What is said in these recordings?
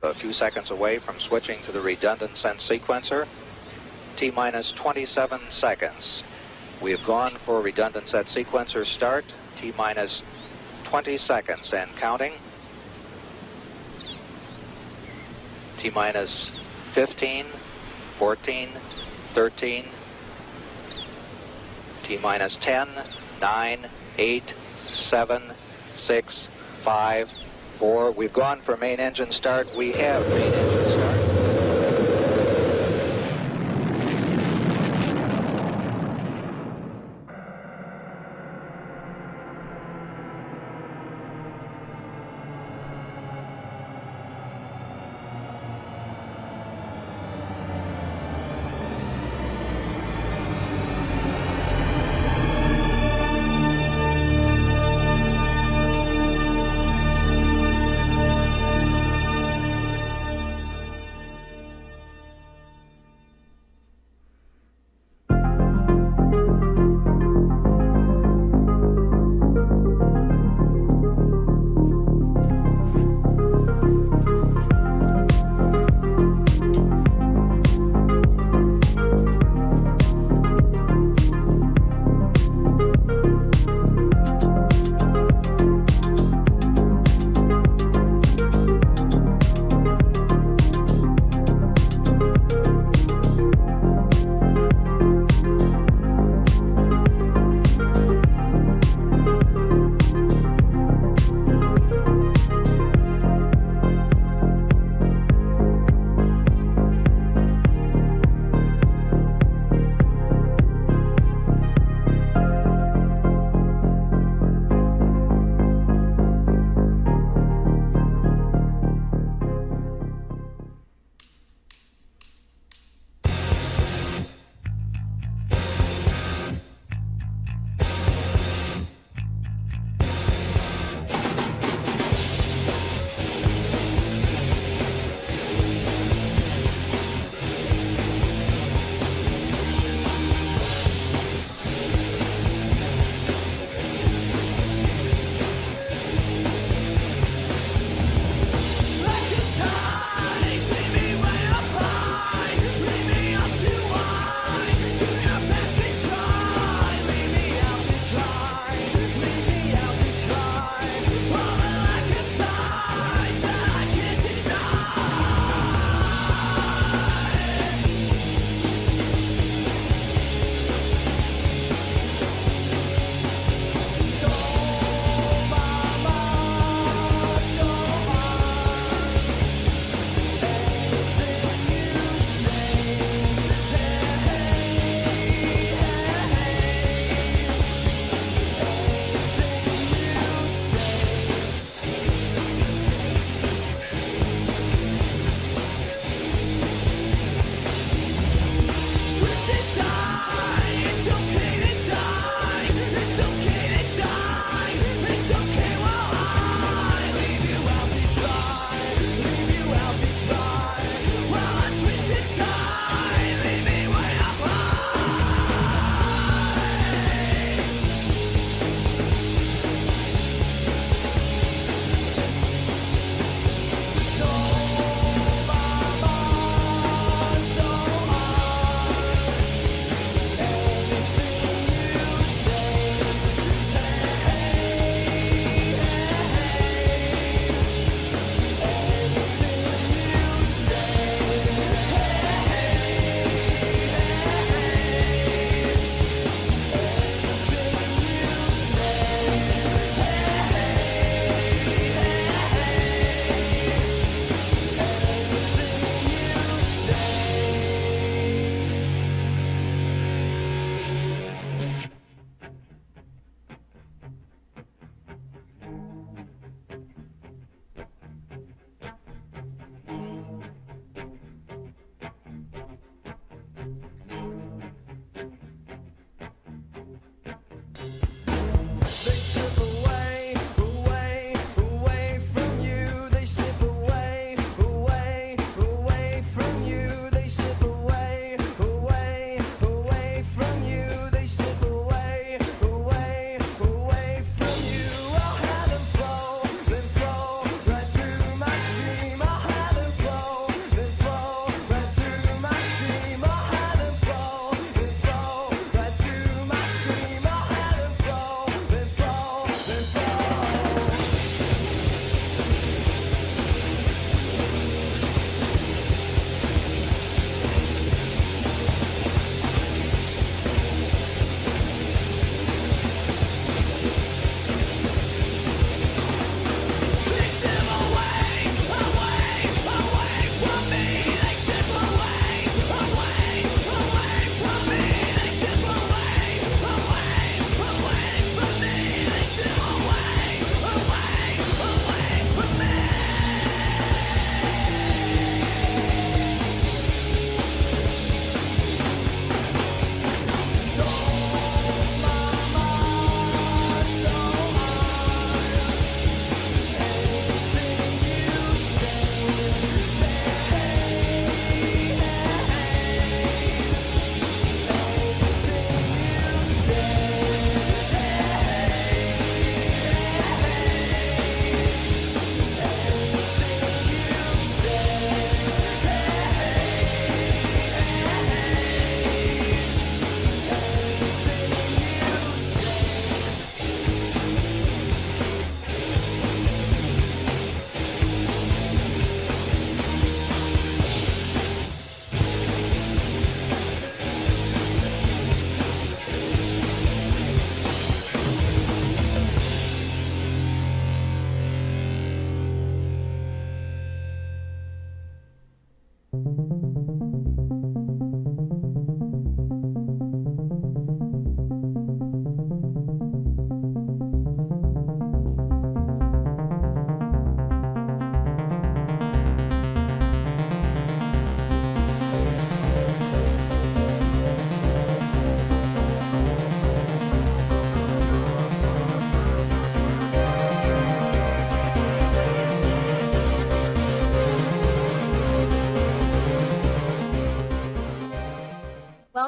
A few seconds away from switching to the redundant sense sequencer. T-minus 27 seconds. We have gone for redundant set sequencer start. T-minus 20 seconds and counting. T-minus 15, 14, 13. T-minus 10, 9, 8, 7, 6, 5, 4. We've gone for main engine start. We have main engine start.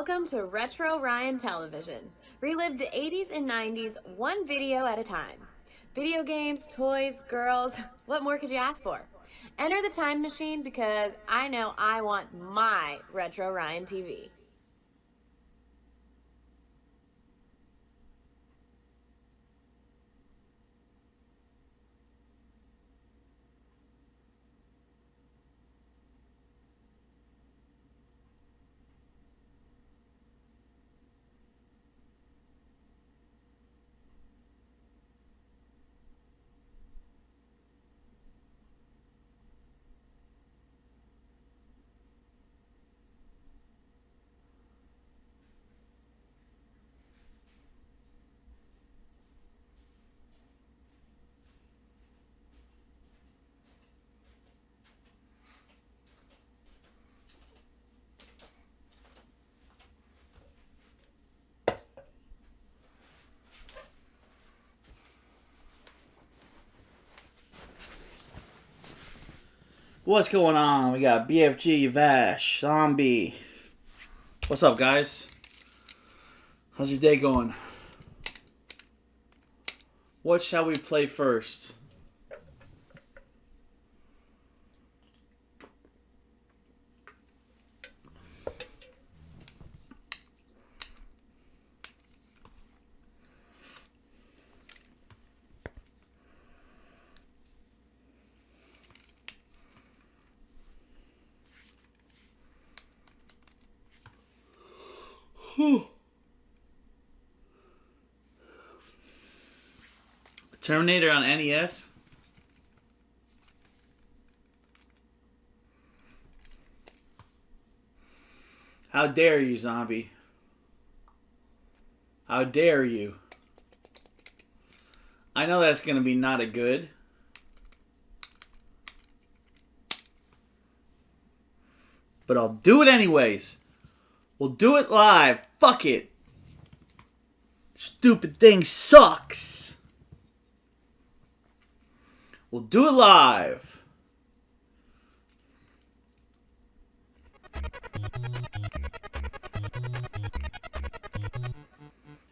Welcome to Retro Ryan Television. Relive the 80s and 90s one video at a time. Video games, toys, girls, what more could you ask for? Enter the time machine because I know I want my Retro Ryan TV. What's going on? We got BFG, Vash, Zombie. What's up, guys? How's your day going? What shall we play first? Terminator on NES? How dare you, Zombie? How dare you? I know that's going to be not a good. But I'll do it anyways. We'll do it live. Fuck it. Stupid thing sucks. We'll do it live.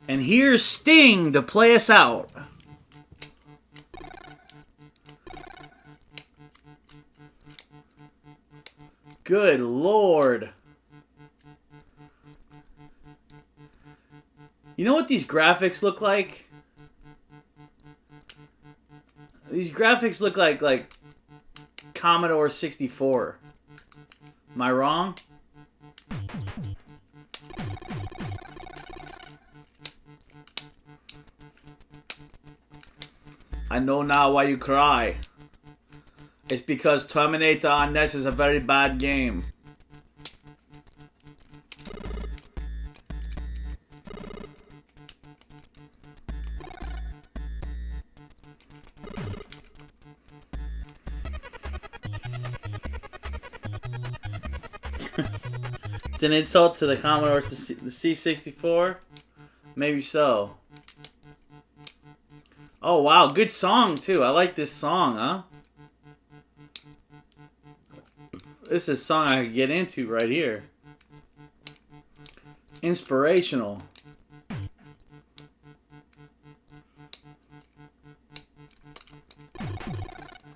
And here's Sting to play us out. Good Lord. You know what these graphics look like? These graphics look like Commodore 64. Am I wrong? I know now why you cry. It's because Terminator on NES is a very bad game. It's an insult to the Commodore's the C64? Maybe so. Oh wow, good song too. I like this song, huh? This is a song I could get into right here. Inspirational.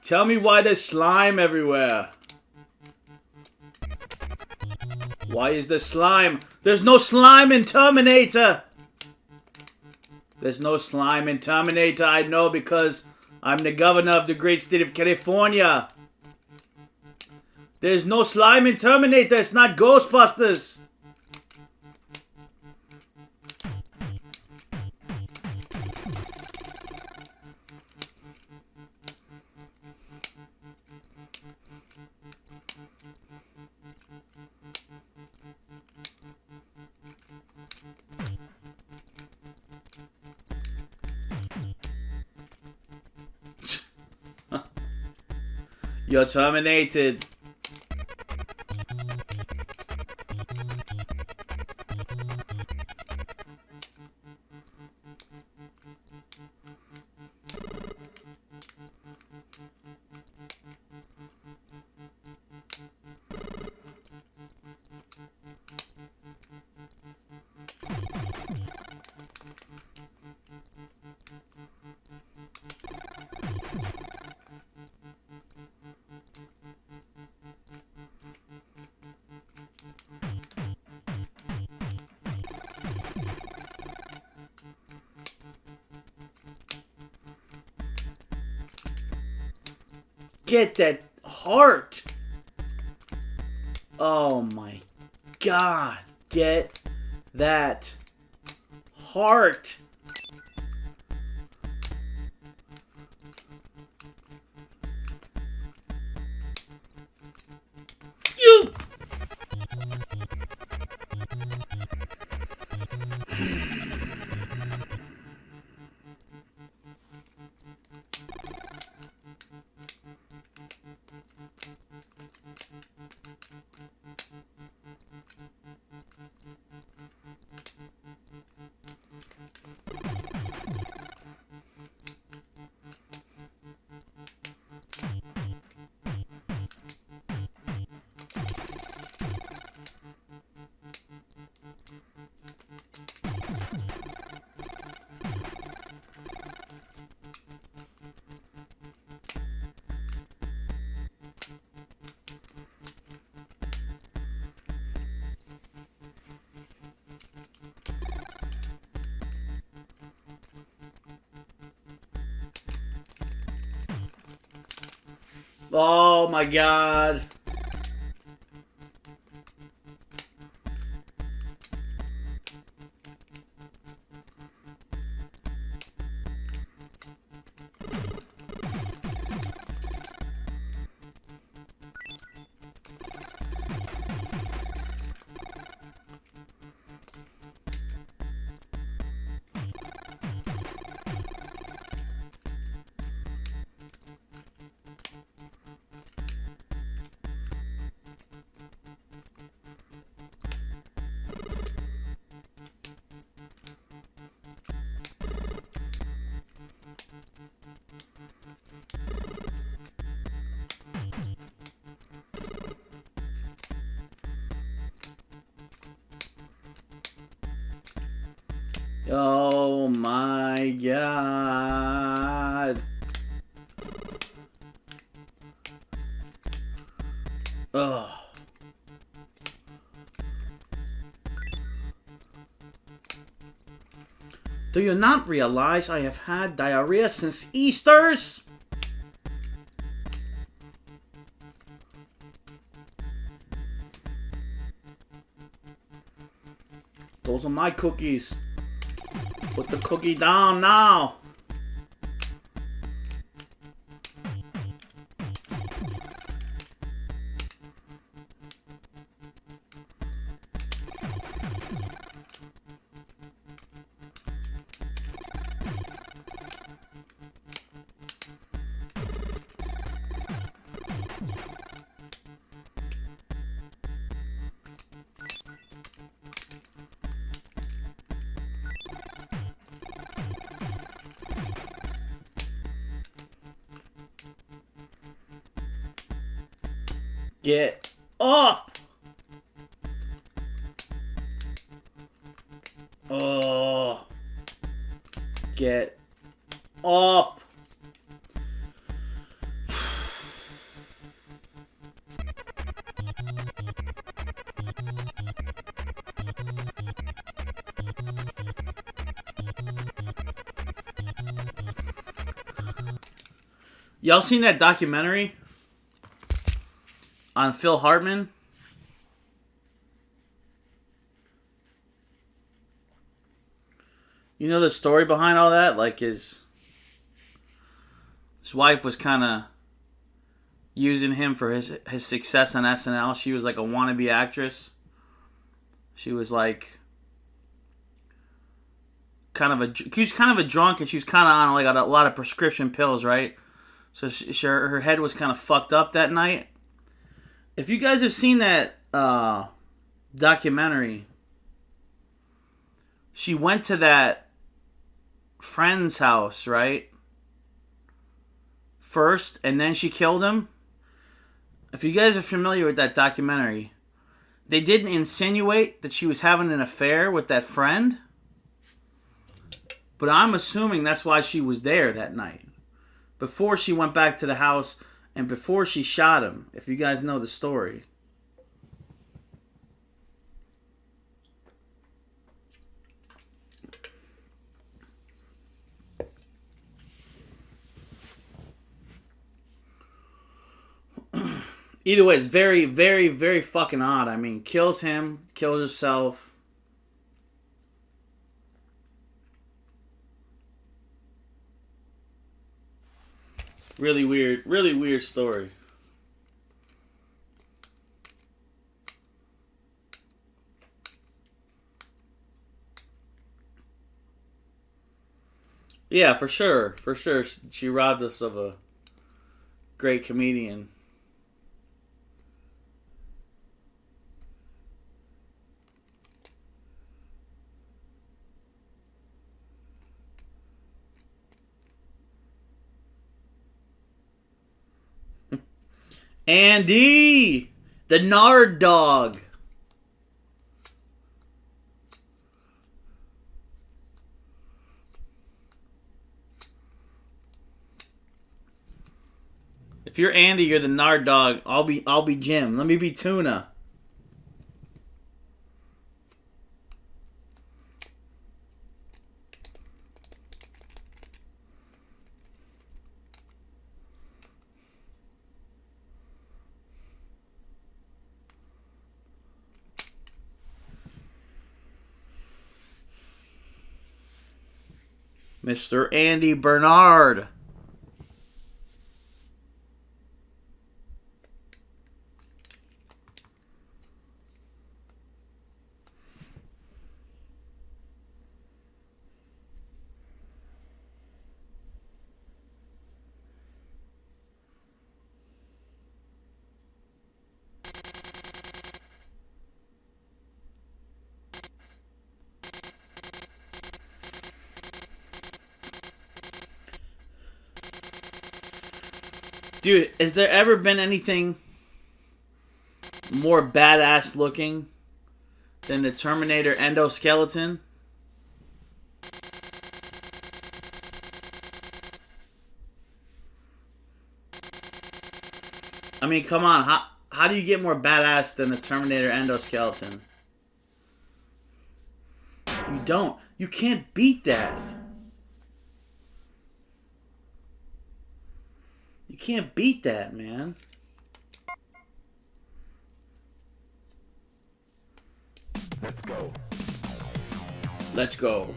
Tell me why there's slime everywhere. Why is there slime? There's no slime in Terminator! There's no slime in Terminator, I know, because I'm the governor of the great state of California. There's no slime in Terminator, it's not Ghostbusters. You're terminated. Get that heart. Oh my God. Get that heart. You. Oh my God. Oh my God. Ugh. Do you not realize I have had diarrhea since Easter's? Those are my cookies. Put the cookie down now. Get up! Oh. Get up! Y'all seen that documentary on Phil Hartman? You know the story behind all that? Like his wife was kind of using him for his success on SNL. She was like a wannabe actress. She was like she was kind of a drunk, and she was kind of on like a lot of prescription pills, right? So her head was kind of fucked up that night. If you guys have seen that documentary, she went to that friend's house, right? First, and then she killed him. If you guys are familiar with that documentary, they didn't insinuate that she was having an affair with that friend, but I'm assuming that's why she was there that night. Before she went back to the house and before she shot him, if you guys know the story. Either way, it's very, very, very fucking odd. I mean, kills him, kills herself. Really weird story. Yeah, for sure. For sure. She robbed us of a great comedian. Andy! The Nard Dog. If you're Andy, you're the Nard Dog. I'll be Jim. Let me be Tuna. Mr. Andy Bernard. Dude, has there ever been anything more badass looking than the Terminator endoskeleton? I mean, come on. How do you get more badass than the Terminator endoskeleton? You don't. You can't beat that. You can't beat that, man. Let's go. Let's go.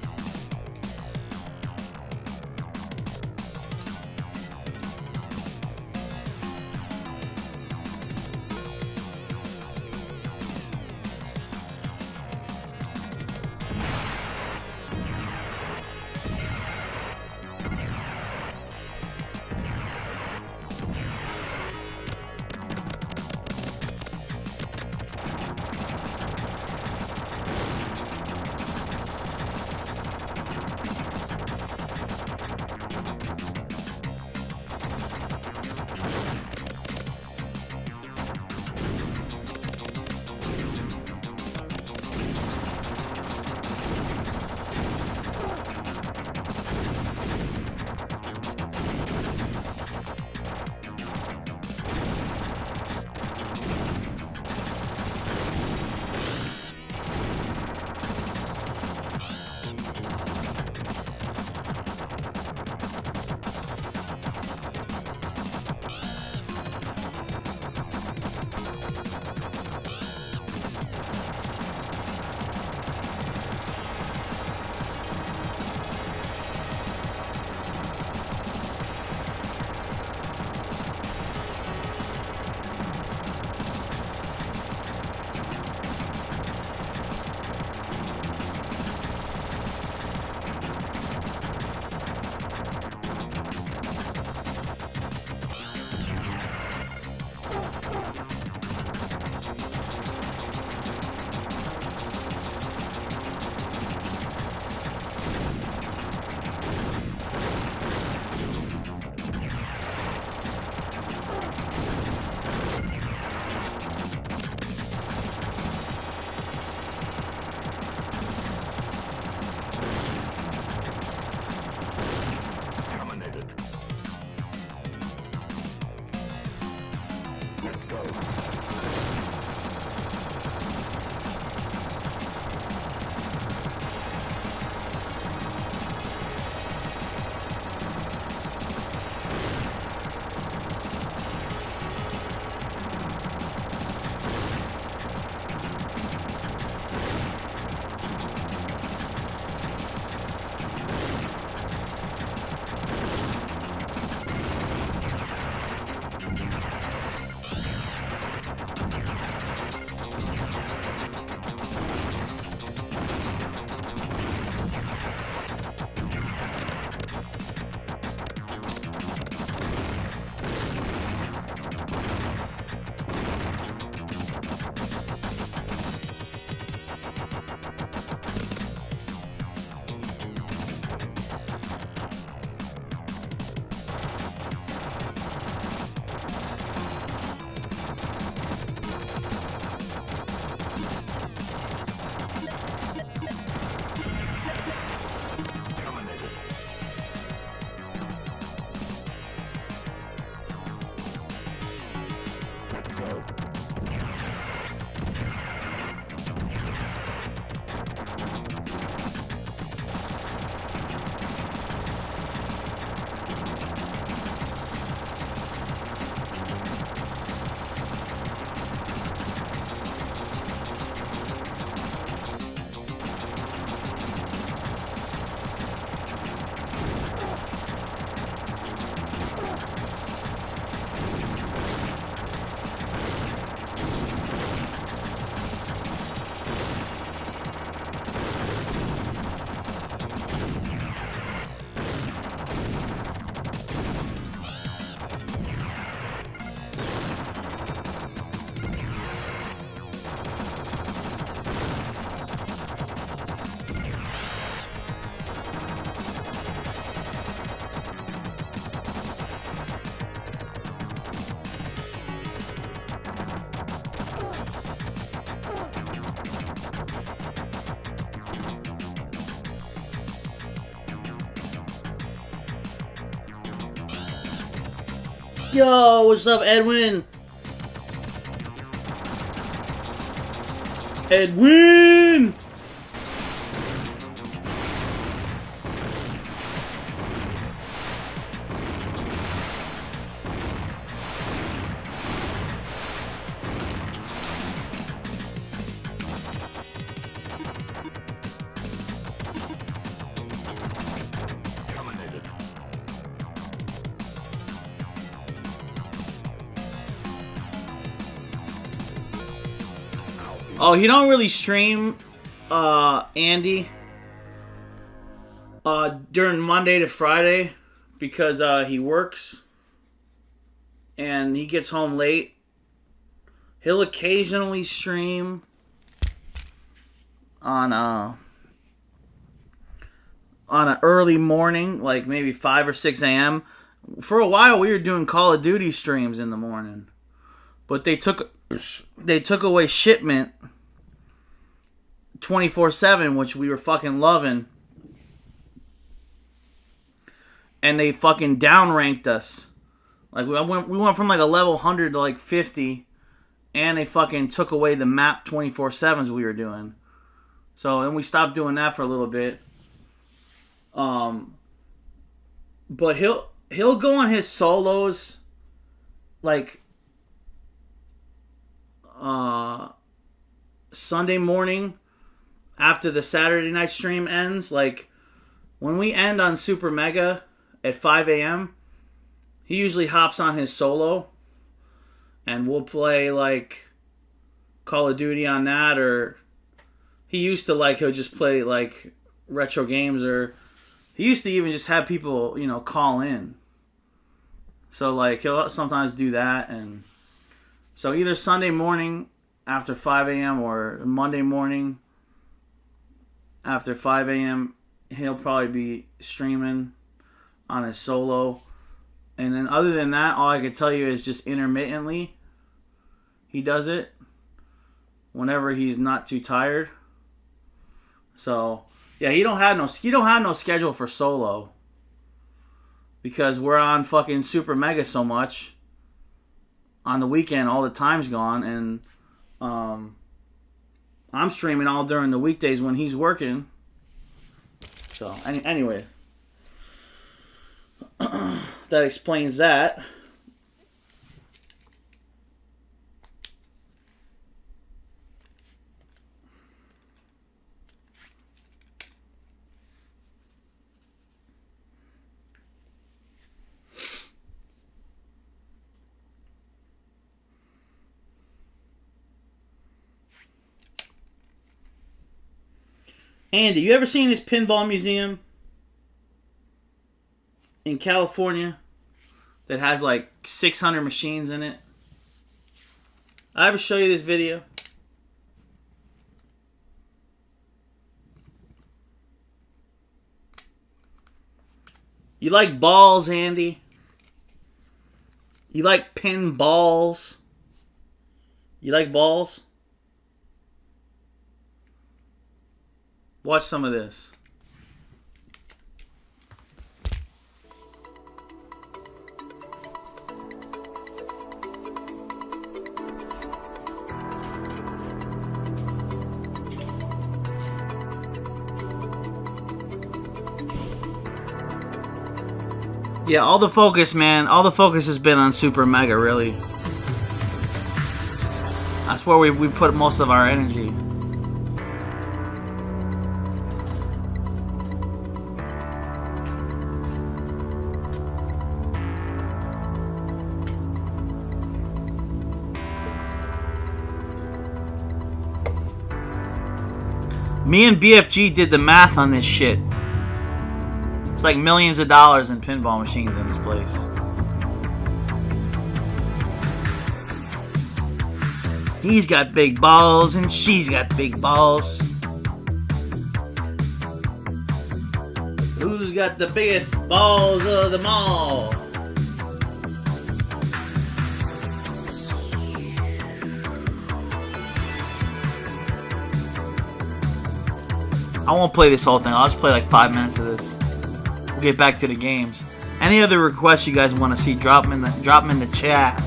Yo, what's up, Edwin? Edwin! Oh, he don't really stream, Andy, during Monday to Friday because he works and he gets home late. He'll occasionally stream on an early morning, like maybe 5 or 6 a.m. For a while, we were doing Call of Duty streams in the morning, but they took away shipment 24/7, which we were fucking loving, and they fucking downranked us. Like we went from like a level 100 to like 50, and they fucking took away the map 24/7s we were doing. So then we stopped doing that for a little bit. But he'll go on his solos like Sunday morning after the Saturday night stream ends. Like when we end on Super Mega at 5 a.m., he usually hops on his solo and we'll play like Call of Duty on that, or he used to he'll just play like retro games, or he used to even just have people, call in. So like he'll sometimes do that, and so either Sunday morning after 5 a.m. or Monday morning after 5 a.m. he'll probably be streaming on his solo. And then other than that, all I can tell you is just intermittently he does it whenever he's not too tired. So yeah, he don't have no schedule for solo because we're on fucking Super Mega so much. On the weekend, all the time's gone, and I'm streaming all during the weekdays when he's working. So anyway, that explains that. Andy, you ever seen this pinball museum in California that has like 600 machines in it? I ever show you this video? You like balls, Andy? You like pinballs? You like balls? Watch some of this. Yeah, all the focus, man. All the focus has been on Super Mega, really. That's where we put most of our energy. Me and BFG did the math on this shit. It's like millions of dollars in pinball machines in this place. He's got big balls and she's got big balls. Who's got the biggest balls of them all? I won't play this whole thing. I'll just play like 5 minutes of this. We'll get back to the games. Any other requests you guys want to see, drop them in the chat.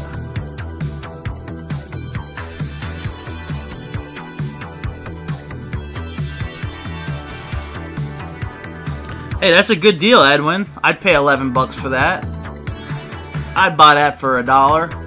Hey, that's a good deal, Edwin. I'd pay $11 for that. I'd buy that for $1.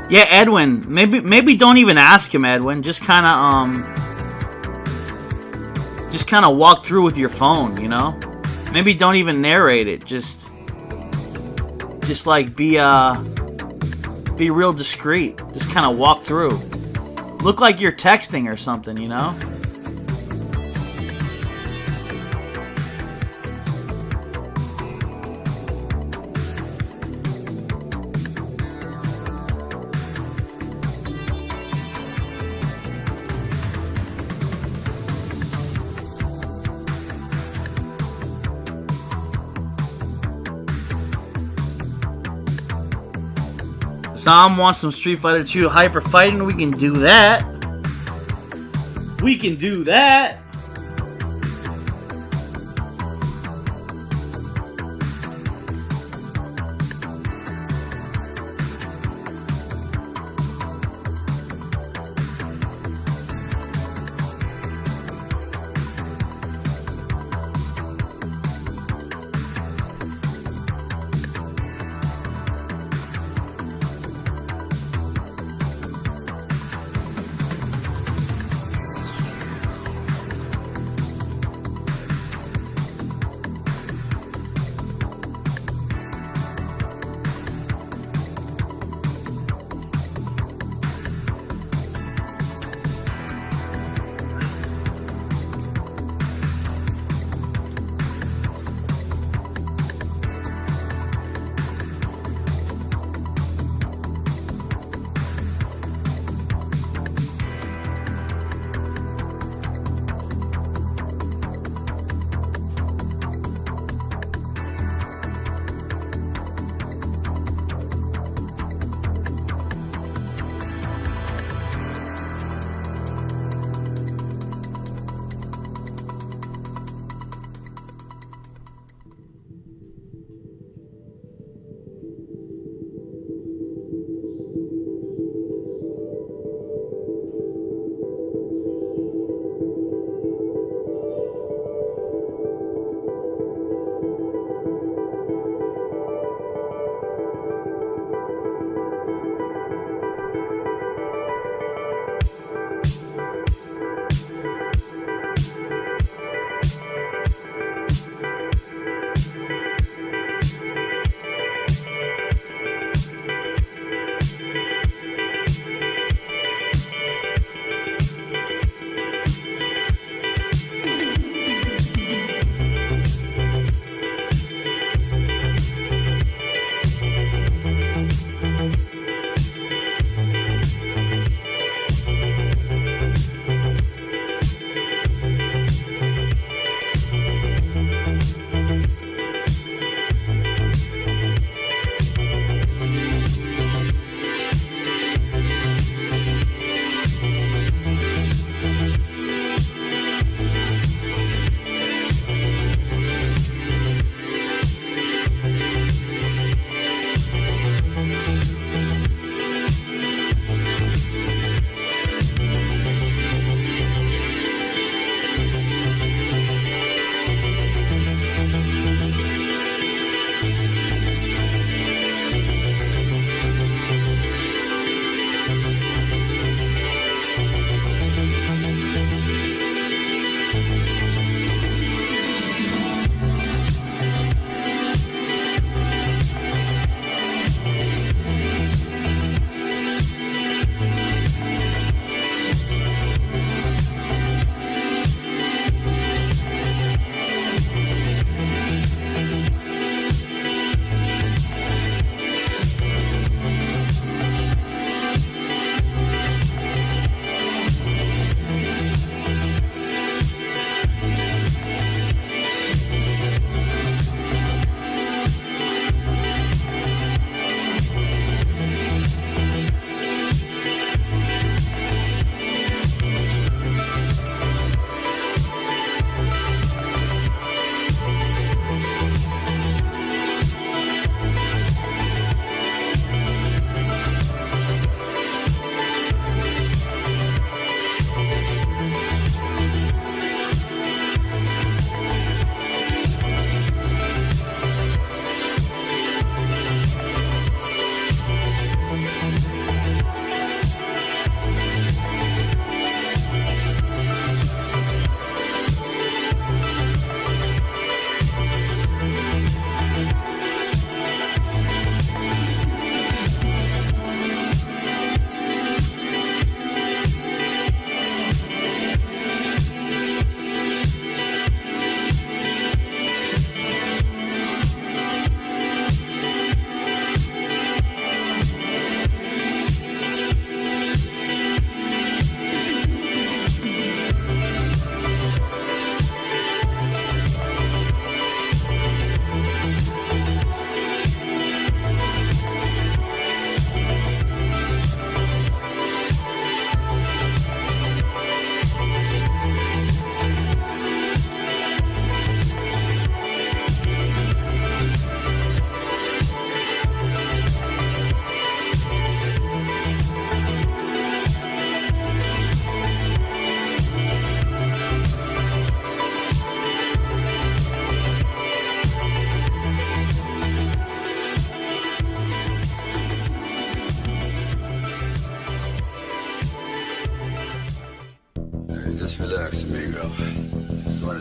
Yeah, Edwin. Maybe don't even ask him, Edwin. Just kind of walk through with your phone, you know. Maybe don't even narrate it. Just like be real discreet. Just kind of walk through. Look like you're texting or something, you know. Tom wants some Street Fighter 2 hyper fighting. We can do that. We can do that.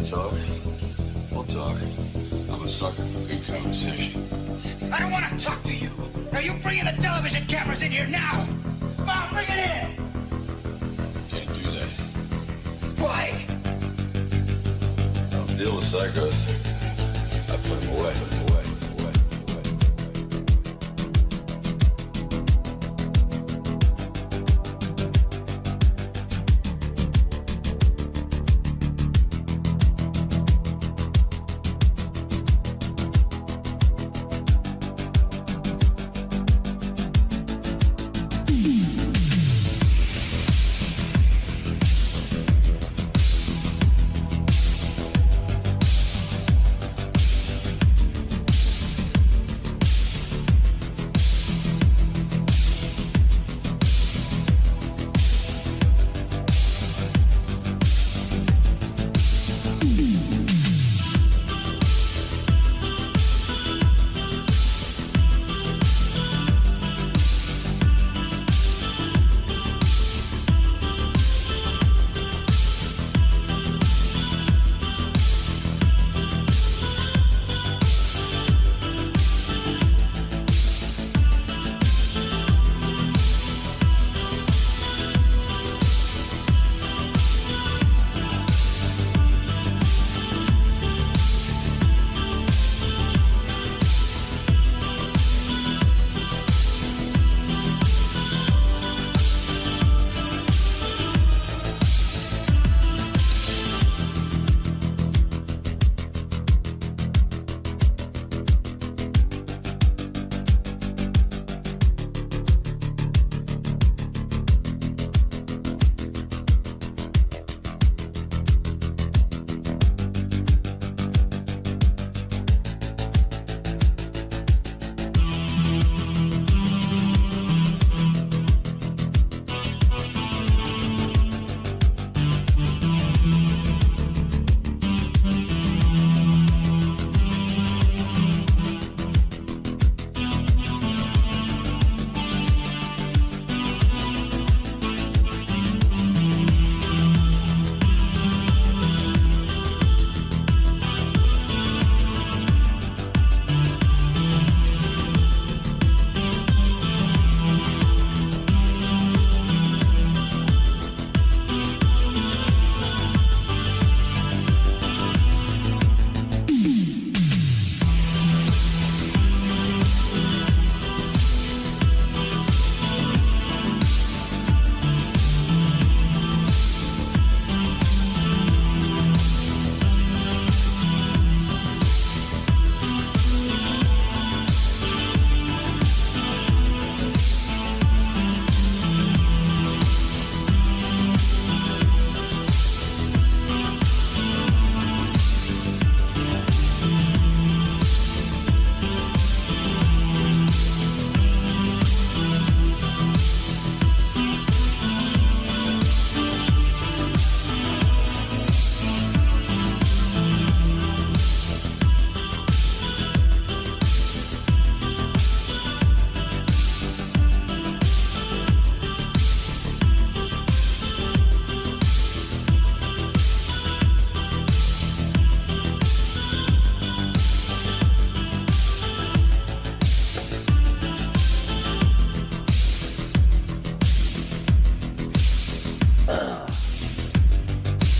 talk? We'll talk. I'm a sucker for good conversation. I don't want to talk to you. Now you bring in the television cameras in here now. Come on, bring it in. Can't do that. Why? I don't deal with psychos. I put them away.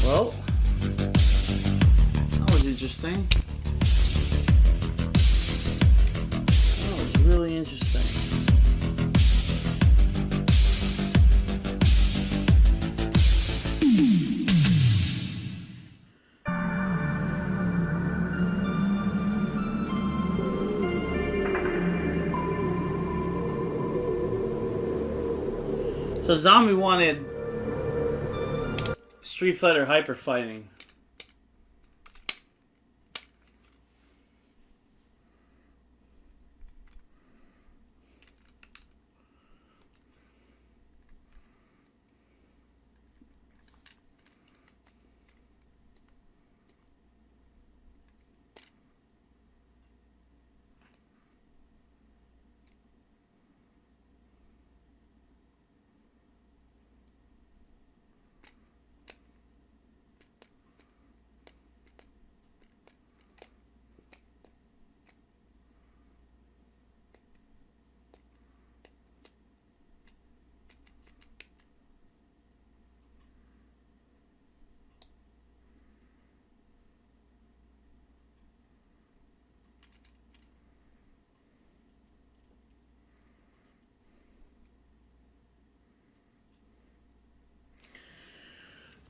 Well, that was interesting. That was really interesting. So Zombie wanted Street Fighter Hyper Fighting.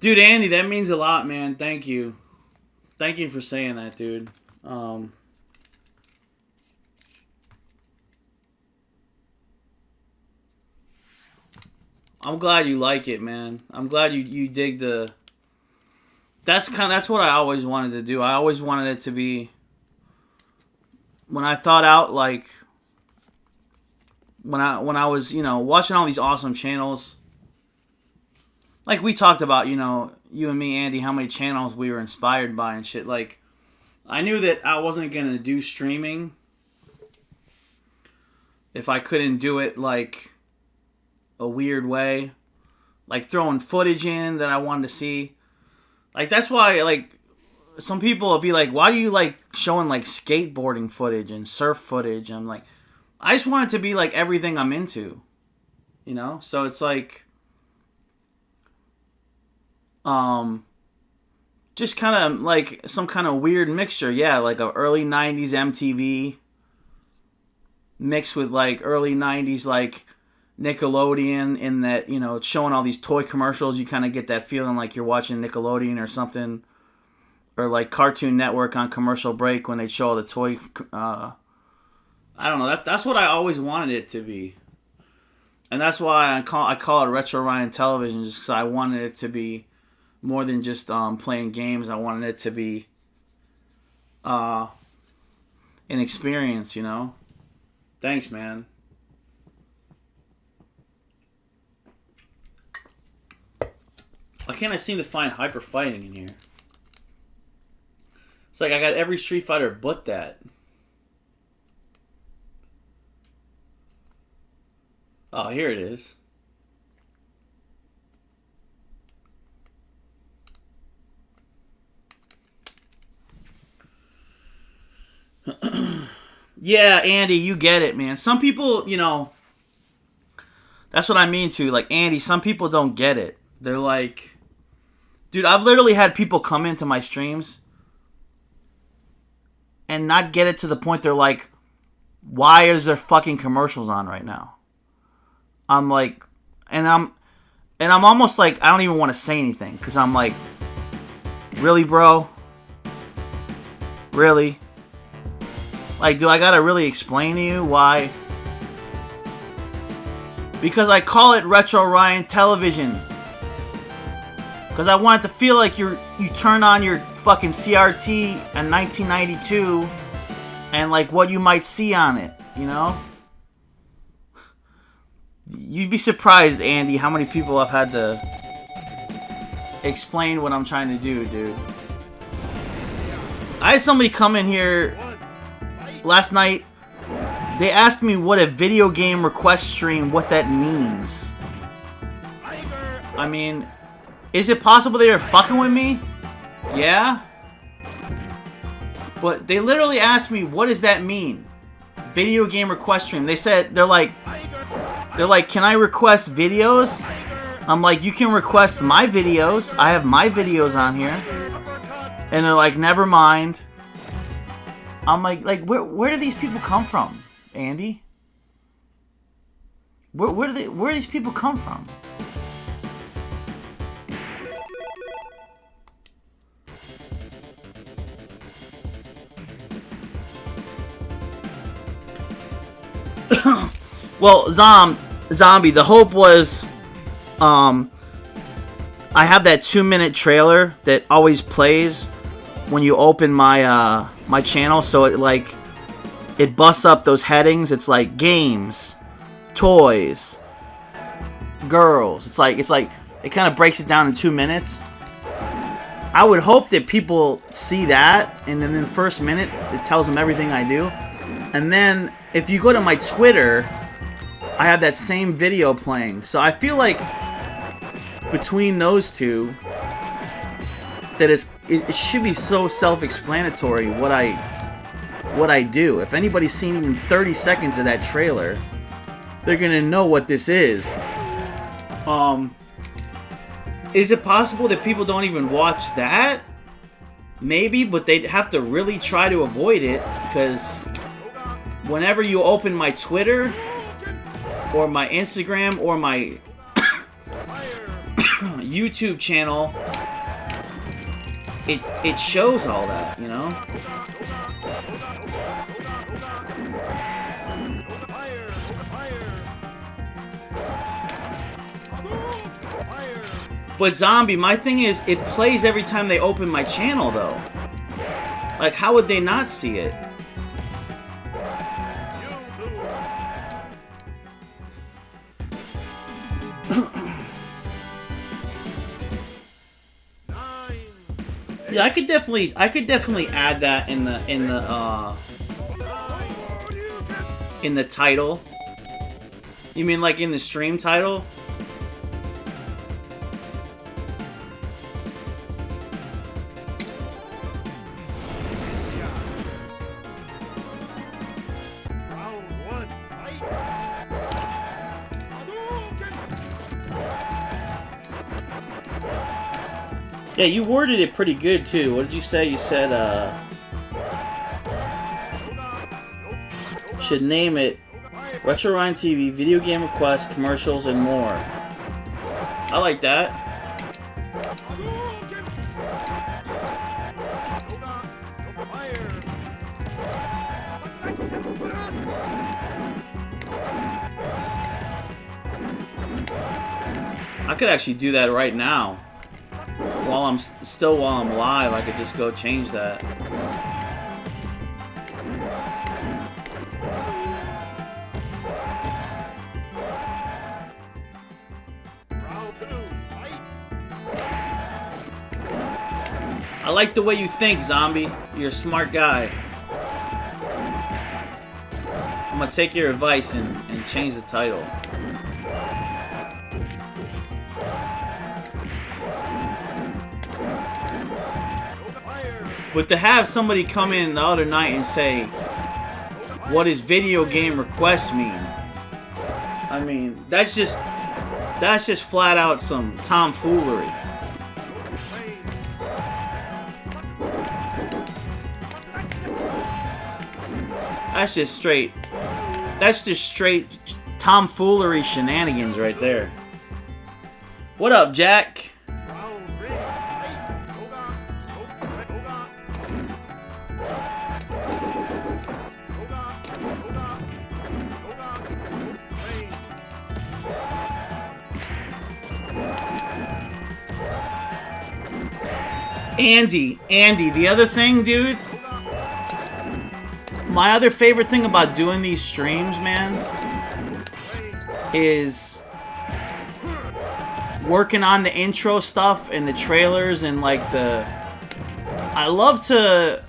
Dude, Andy, that means a lot, man. Thank you. Thank you for saying that, dude. I'm glad you like it, man. I'm glad you dig the. That's what I always wanted to do. I always wanted it to be. When I thought out, like, when I was, watching all these awesome channels, like we talked about, you and me, Andy, how many channels we were inspired by and shit. Like, I knew that I wasn't gonna do streaming if I couldn't do it like a weird way, like throwing footage in that I wanted to see. Like, that's why, like, some people will be like, why do you like showing like skateboarding footage and surf footage? I'm like, I just want it to be like everything I'm into, So it's like, just kind of like some kind of weird mixture. Yeah, like a early 90s MTV mixed with like early 90s like Nickelodeon, in that, showing all these toy commercials. You kind of get that feeling like you're watching Nickelodeon or something. Or like Cartoon Network on commercial break when they show all the toy. I don't know. That's what I always wanted it to be, and that's why I call it Retro Ryan Television, just because I wanted it to be more than just playing games. I wanted it to be an experience. Thanks, man. Why can't I seem to find Hyper Fighting in here? It's like I got every Street Fighter but that. Oh, here it is. Yeah, Andy, you get it, man. Some people, that's what I mean too. Like, Andy, some people don't get it. They're like, dude, I've literally had people come into my streams and not get it to the point they're like, why is there fucking commercials on right now? I'm like, and I'm almost like, I don't even want to say anything, because I'm like, really, bro? Really? Like, do I gotta really explain to you why? Because I call it Retro Ryan Television. Because I want it to feel like you turn on your fucking CRT in 1992 and like what you might see on it, You'd be surprised, Andy, how many people I've had to explain what I'm trying to do, dude. I had somebody come in here last night. They asked me what a video game request stream, what that means. I mean, is it possible they were fucking with me? Yeah. But they literally asked me, what does that mean? Video game request stream. They said, they're like, can I request videos? I'm like, you can request my videos. I have my videos on here. And they're like, never mind. I'm like, where do these people come from, Andy? Where do these people come from? Well, Zombie, the hope was, I have that 2-minute trailer that always plays when you open my my channel, so it busts up those headings. It's like games, toys, girls. It's like it kind of breaks it down in 2 minutes. I would hope that people see that, and then in the first minute it tells them everything I do. And then if you go to my Twitter, I have that same video playing. So I feel like between those two, that it should be so self-explanatory what I do. If anybody's seen even 30 seconds of that trailer, they're gonna know what this is. Is it possible that people don't even watch that? Maybe, but they'd have to really try to avoid it, because whenever you open my Twitter or my Instagram or my YouTube channel, it shows all that, you know? But Zombie, my thing is, it plays every time they open my channel, though. Like, how would they not see it? Yeah, I could definitely add that in the title. You mean like in the stream title? Yeah, you worded it pretty good, too. What did you say? You said, should name it Retro Ryan TV, video game requests, commercials, and more. I like that. I could actually do that right now. While I'm live, I could just go change that. I like the way you think, Zombie. You're a smart guy. I'm gonna take your advice and change the title. But to have somebody come in the other night and say, what does video game requests mean? I mean, that's just flat out some tomfoolery. That's just straight tomfoolery shenanigans right there. What up, Jack? Andy, the other thing, dude, my other favorite thing about doing these streams, man, is working on the intro stuff and the trailers and like I love to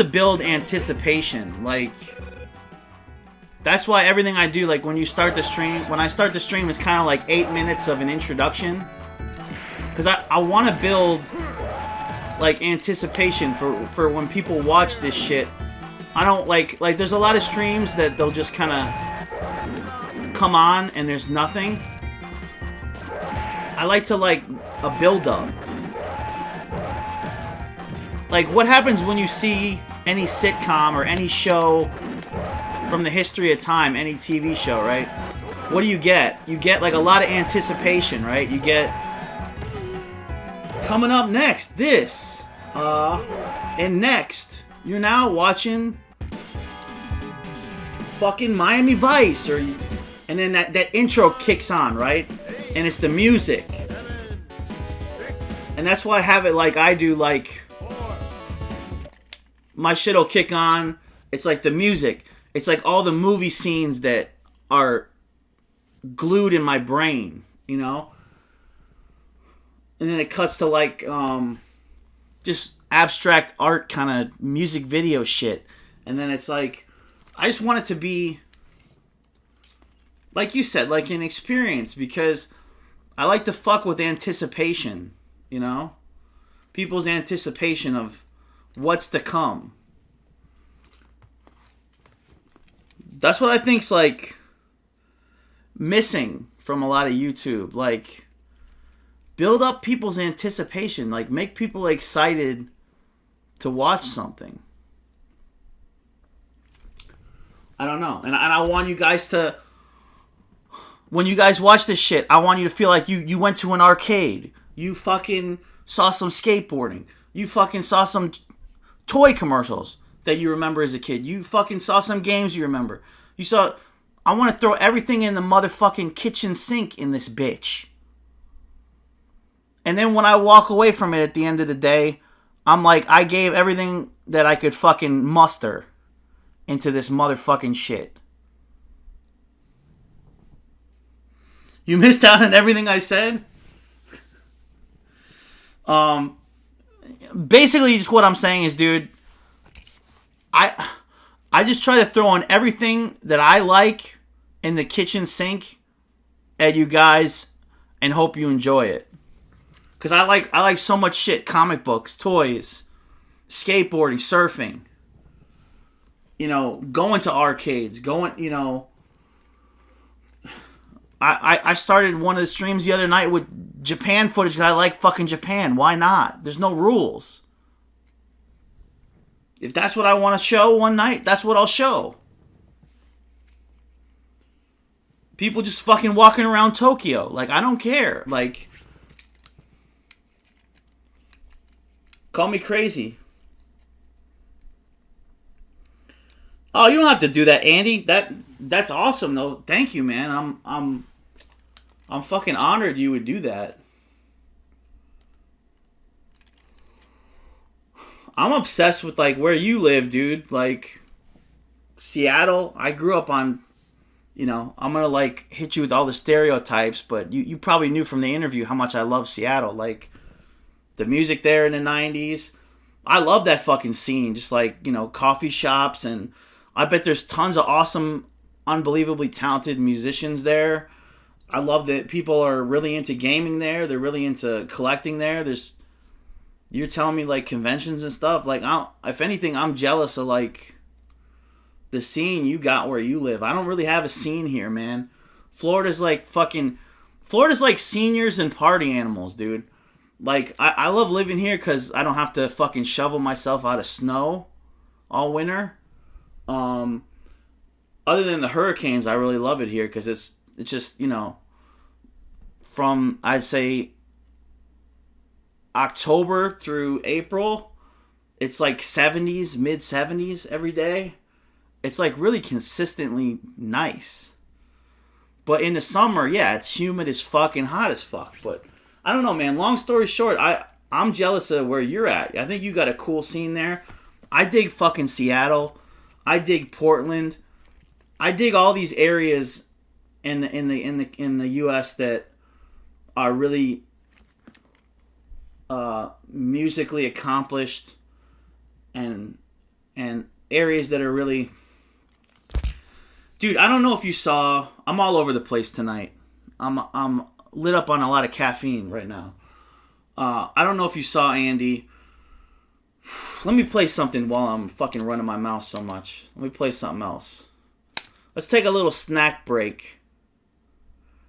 build anticipation. Like, that's why everything I do, like when I start the stream, it's kind of like 8 minutes of an introduction. Because I want to build, like, anticipation for when people watch this shit. I don't, like, there's a lot of streams that they'll just kind of come on and there's nothing. I like to, like, a build-up. Like, what happens when you see any sitcom or any show from the history of time, any TV show, right? What do you get? You get, like, a lot of anticipation, right? You get... Coming up next, this, and next, you're now watching fucking Miami Vice, and then that intro kicks on, right? And it's the music. And that's why I have it like I do, like, my shit'll kick on, it's like the music. It's like all the movie scenes that are glued in my brain, you know? And then it cuts to, like, just abstract art kind of music video shit. And then it's like, I just want it to be, like you said, like an experience. Because I like to fuck with anticipation, you know? People's anticipation of what's to come. That's what I think's, like, missing from a lot of YouTube. Like... Build up people's anticipation. Like, make people excited to watch something. I don't know. And I want you guys to... When you guys watch this shit, I want you to feel like you went to an arcade. You fucking saw some skateboarding. You fucking saw some toy commercials that you remember as a kid. You fucking saw some games you remember. You saw... I want to throw everything in the motherfucking kitchen sink in this bitch. And then when I walk away from it at the end of the day, I'm like, I gave everything that I could fucking muster into this motherfucking shit. You missed out on everything I said? Basically, just what I'm saying is, dude, I just try to throw on everything that I like in the kitchen sink at you guys and hope you enjoy it. Because I like so much shit. Comic books, toys, skateboarding, surfing. You know, going to arcades, I started one of the streams the other night with Japan footage because I like fucking Japan. Why not? There's no rules. If that's what I want to show one night, that's what I'll show. People just fucking walking around Tokyo. Like, I don't care. Like, call me crazy. Oh, you don't have to do that, Andy. That's awesome, though. Thank you, man. I'm fucking honored you would do that. I'm obsessed with, like, where you live, dude. Like, Seattle. I grew up on, you know, I'm gonna, like, hit you with all the stereotypes, but you probably knew from the interview how much I love Seattle. Like, the music there in the 90s. I love that fucking scene. Just, like, you know, coffee shops, and I bet there's tons of awesome, unbelievably talented musicians there. I love that people are really into gaming there. They're really into collecting there. You're telling me, like, conventions and stuff. Like, if anything, I'm jealous of, like, the scene you got where you live. I don't really have a scene here, man. Florida's like seniors and party animals, dude. Like, I love living here because I don't have to fucking shovel myself out of snow all winter. Other than the hurricanes, I really love it here because it's just, you know, from, I'd say, October through April, it's like 70s, mid 70s every day. It's like really consistently nice. But in the summer, yeah, it's humid as fuck and hot as fuck. But I don't know, man. Long story short, I'm jealous of where you're at. I think you got a cool scene there. I dig fucking Seattle. I dig Portland. I dig all these areas in the U.S. that are really musically accomplished and areas that are really... Dude, I don't know if you saw... I'm all over the place tonight. I'm lit up on a lot of caffeine right now. I don't know if you saw, Andy. Let me play something while I'm fucking running my mouth so much. Let me play something else. Let's take a little snack break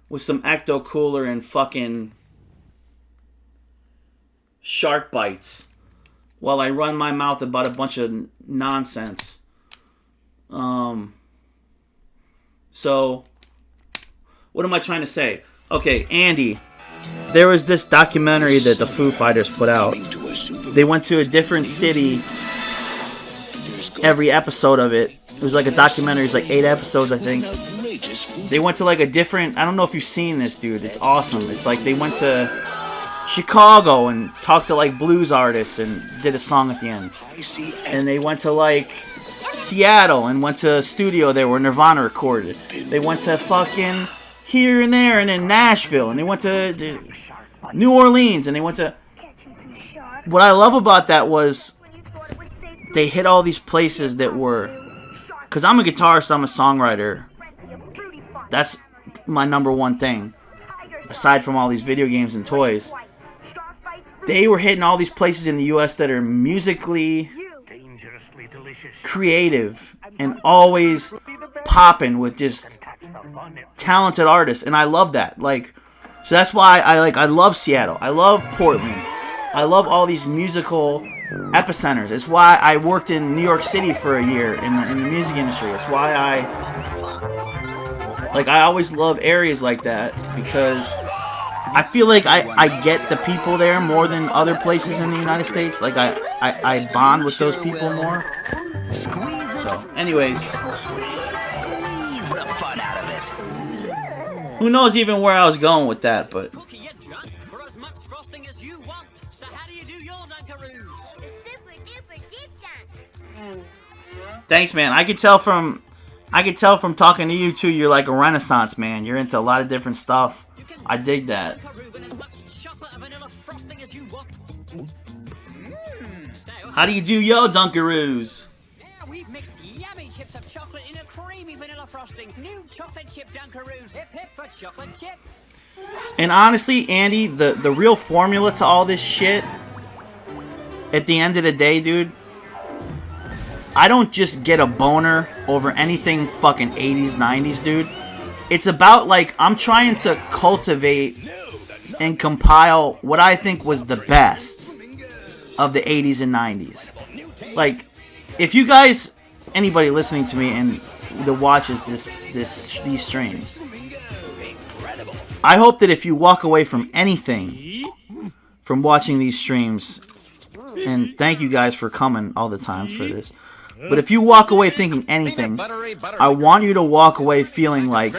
with some Ecto Cooler and fucking shark bites while I run my mouth about a bunch of nonsense. So, what am I trying to say? Okay, Andy, there was this documentary that the Foo Fighters put out. They went to a different city every episode of it. It was like a documentary. It's like 8 episodes, I think. They went to like a different... I don't know if you've seen this, dude. It's awesome. It's like they went to Chicago and talked to like blues artists and did a song at the end. And they went to like Seattle and went to a studio there where Nirvana recorded. They went to fucking here and there and in Nashville. And they went to New Orleans and they went to... What I love about that was they hit all these places that were... Because I'm a guitarist, I'm a songwriter. That's my number one thing. Aside from all these video games and toys. They were hitting all these places in the U.S. that are musically creative and always popping with just talented artists. And I love that. Like, so that's why I love Seattle. I love Portland. I love all these musical epicenters. It's why I worked in New York City for a year in the music industry. It's why I always love areas like that because I feel like I get the people there more than other places in the United States. Like I bond with those people more. So, anyways, who knows even where I was going with that, but Cookie, you're drunk for as much frosting as you want. So how do you do your Dunkaroos? Super duper deep dunk. thanks, man. I could tell from talking to you too. You're like a Renaissance man. You're into a lot of different stuff. You can I dig that. Dunkaroo with as much chocolate and vanilla frosting as you want. So, How do you do your Dunkaroos? yeah, we've mixed yummy chips of chocolate in a creamy vanilla frosting. New chocolate chip Dunkaroos. Hip hip for chocolate chip. And honestly, Andy, the real formula to all this shit, at the end of the day, dude, I don't just get a boner over anything fucking 80s, 90s, dude. It's about, like, I'm trying to cultivate and compile what I think was the best of the 80s and 90s. Like, if you guys, anybody listening to me and that watches these streams, I hope that if you walk away from anything from watching these streams, and thank you guys for coming all the time for this, but if you walk away thinking anything, I want you to walk away feeling like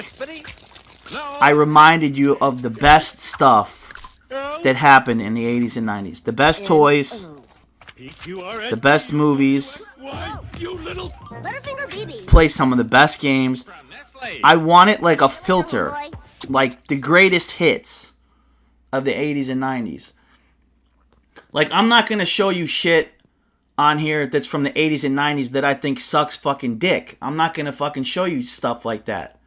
I reminded you of the best stuff that happened in the 80s and 90s. The best toys, the best movies, Butterfinger BB. play some of the best games. I want it like a filter, like the greatest hits of the 80s and 90s. Like, I'm not going to show you shit on here that's from the 80s and 90s that I think sucks fucking dick. I'm not going to fucking show you stuff like that.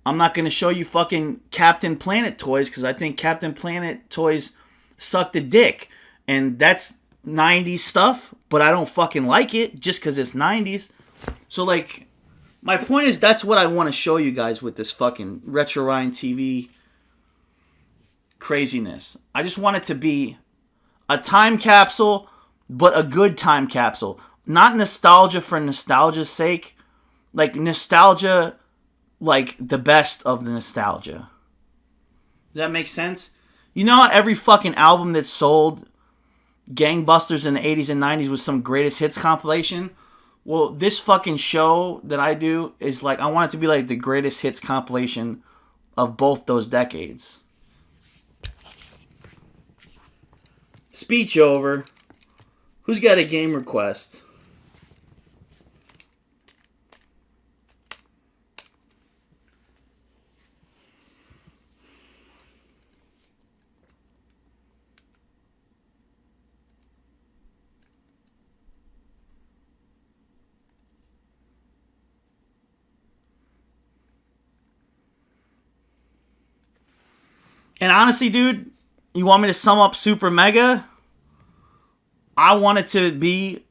I'm not going to show you fucking Captain Planet toys because I think Captain Planet toys suck a dick. And that's 90s stuff, but I don't fucking like it just because it's 90s. So, like, my point is that's what I want to show you guys with this fucking Retro Ryan TV craziness. I just want it to be a time capsule, but a good time capsule. Not nostalgia for nostalgia's sake. Like, nostalgia, like, the best of the nostalgia. Does that make sense? You know how every fucking album that sold gangbusters in the 80s and 90s was some greatest hits compilation? Well, this fucking show that I do is like, I want it to be like the greatest hits compilation of both those decades. Speech over. Who's got a game request? And honestly, dude, you want me to sum up Super Mega? I want it to be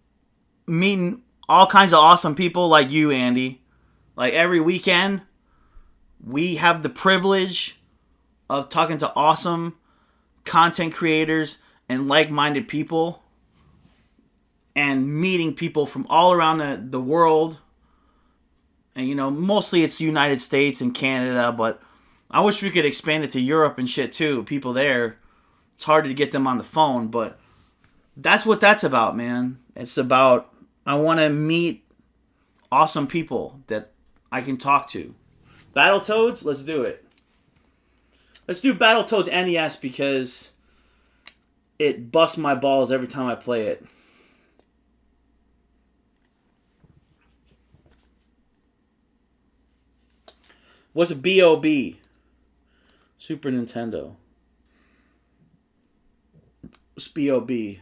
meeting all kinds of awesome people like you, Andy. Like, every weekend, we have the privilege of talking to awesome content creators and like-minded people and meeting people from all around the world. And, you know, mostly it's United States and Canada, but I wish we could expand it to Europe and shit too. People there, it's hard to get them on the phone, but that's what that's about, man. It's about, I want to meet awesome people that I can talk to. Battletoads, let's do it. Let's do Battletoads NES because it busts my balls every time I play it. What's a B.O.B.? Super Nintendo. What's B.O.B.?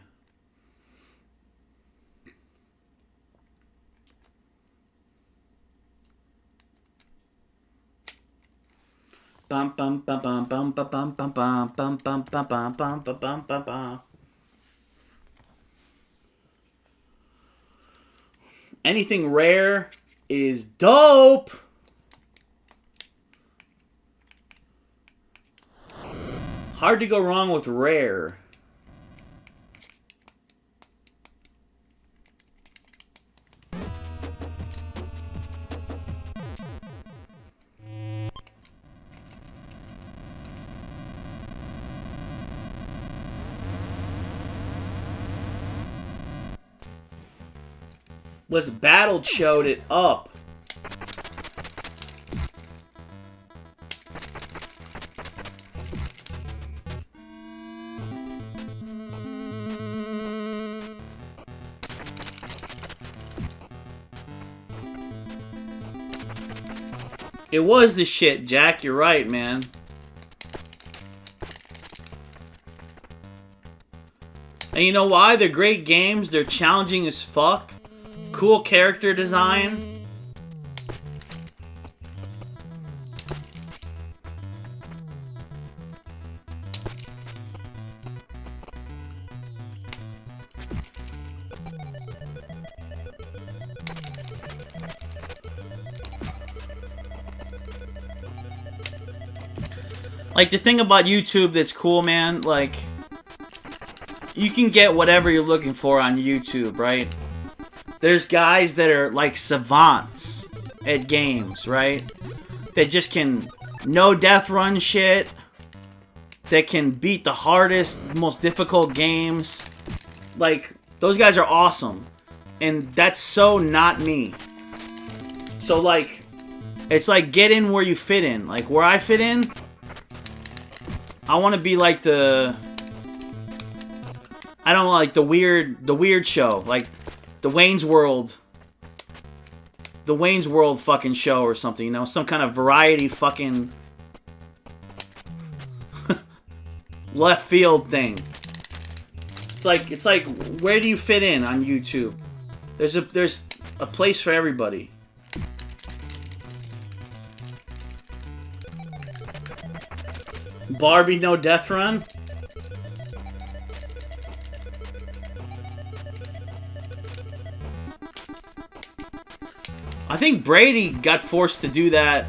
Bum bum bum bum bum bum bum bum bum bum bum bum bum bum bum bum bum. Anything rare is dope. Hard to go wrong with rare. was battle showed it up. It was the shit, Jack. You're right, man. And you know why? They're great games. They're challenging as fuck. Cool character design. Like, the thing about YouTube that's cool, man, like, you can get whatever you're looking for on YouTube, right? There's guys that are, like, savants at games, right? That just can no-death run shit. That can beat the hardest, most difficult games. Like, those guys are awesome. And that's so not me. So, like, it's like, get in where you fit in. Like, where I fit in, I want to be like the... I don't know, like the weird show. Like, the Wayne's World fucking show or something, you know? Some kind of variety fucking... left field thing. It's like, where do you fit in on YouTube? There's a place for everybody. Barbie no death run? I think Brady got forced to do that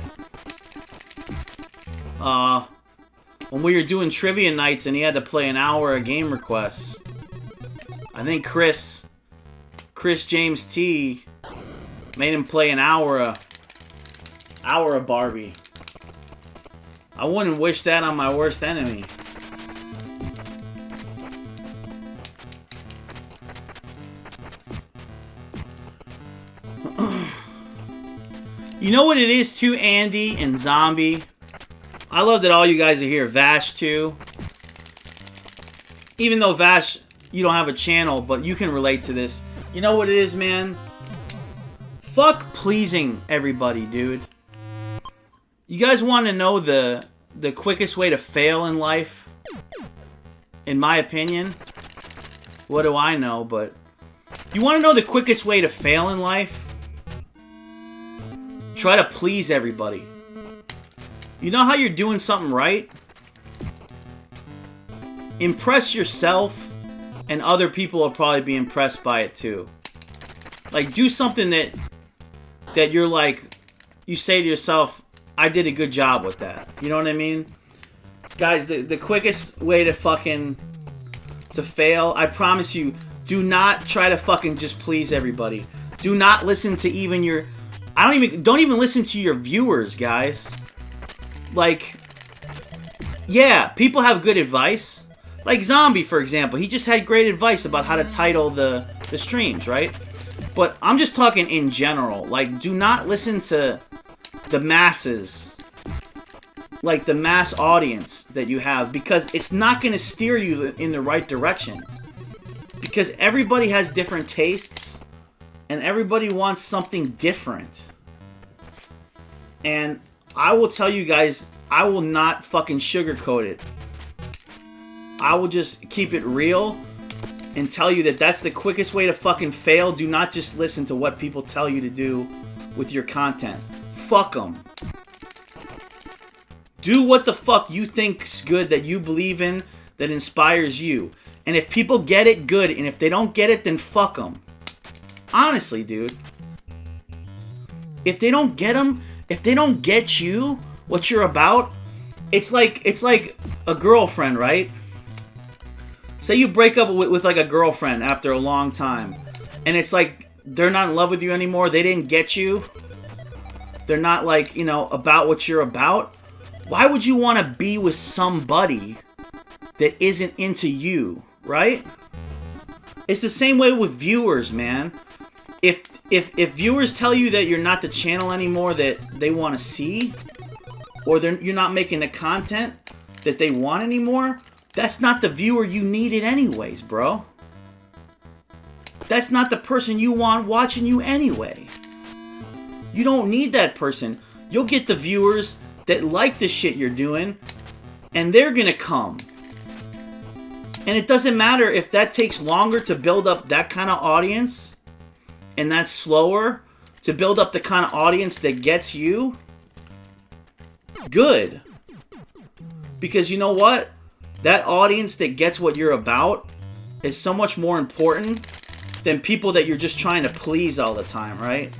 when we were doing trivia nights and he had to play an hour of game requests. I think Chris James T made him play an hour of Barbie. I wouldn't wish that on my worst enemy. You know what it is too, Andy and Zombie? I love that all you guys are here. Vash too. Even though Vash, you don't have a channel, but you can relate to this. You know what it is, man? Fuck pleasing everybody, dude. You guys want to know the quickest way to fail in life? In my opinion. What do I know, but... You want to know the quickest way to fail in life? Try to please everybody. You know how you're doing something right? Impress yourself, and other people will probably be impressed by it too. Like, do something that you're like... You say to yourself, I did a good job with that. You know what I mean? Guys, the quickest way to fucking... to fail, I promise you, do not try to fucking just please everybody. Do not listen to even your... Don't even listen to your viewers, guys. Like, yeah, people have good advice. Like Zombie, for example. He just had great advice about how to title the streams, right? But I'm just talking in general. Like, do not listen to the masses. Like, the mass audience that you have. Because it's not going to steer you in the right direction. Because everybody has different tastes. And everybody wants something different. And I will tell you guys, I will not fucking sugarcoat it. I will just keep it real and tell you that that's the quickest way to fucking fail. Do not just listen to what people tell you to do with your content. Fuck them. Do what the fuck you think's good, that you believe in, that inspires you. And if people get it, good. And if they don't get it, then fuck them. Honestly, dude. If they don't get them, if they don't get you, what you're about, it's like a girlfriend, right? Say you break up with like a girlfriend after a long time, and it's like they're not in love with you anymore. They didn't get you. They're not like, you know, about what you're about. Why would you want to be with somebody that isn't into you, right? It's the same way with viewers, man. if viewers tell you that you're not the channel anymore that they want to see, or you're not making the content that they want anymore, that's not the viewer you needed anyways, bro. That's not the person you want watching you anyway. You don't need that person. You'll get the viewers that like the shit you're doing, and they're gonna come. And it doesn't matter if that takes longer to build up that kind of audience, and that's slower to build up the kind of audience that gets you. Good. Because you know what? That audience that gets what you're about is so much more important than people that you're just trying to please all the time, right?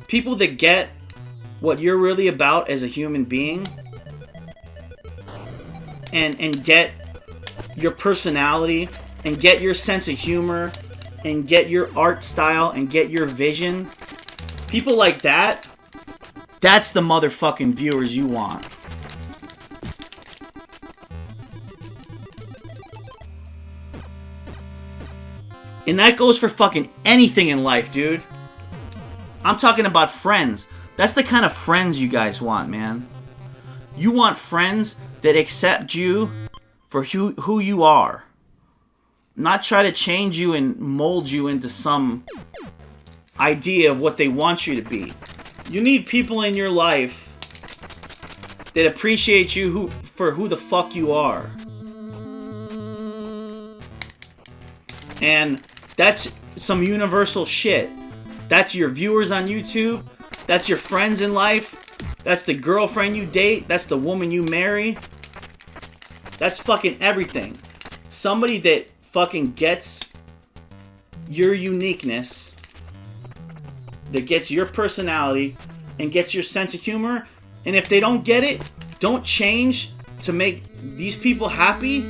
People that get what you're really about as a human being and get your personality and get your sense of humor and get your art style and get your vision. People like that, that's the motherfucking viewers you want. And that goes for fucking anything in life, dude. I'm talking about friends. That's the kind of friends you guys want, man. You want friends that accept you for who you are. Not try to change you and mold you into some idea of what they want you to be. You need people in your life that appreciate you for who the fuck you are. And that's some universal shit. That's your viewers on YouTube. That's your friends in life. That's the girlfriend you date. That's the woman you marry. That's fucking everything. Somebody that fucking gets your uniqueness, that gets your personality, and gets your sense of humor. And if they don't get it, don't change to make these people happy.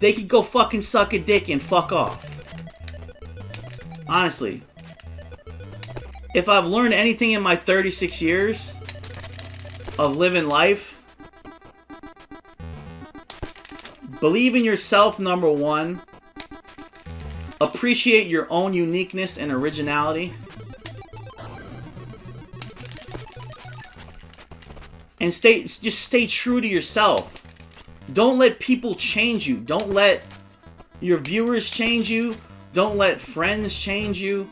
They could go fucking suck a dick and fuck off. Honestly. If I've learned anything in my 36 years of living life, believe in yourself, number one. Appreciate your own uniqueness and originality. And just stay true to yourself. Don't let people change you. Don't let your viewers change you. Don't let friends change you.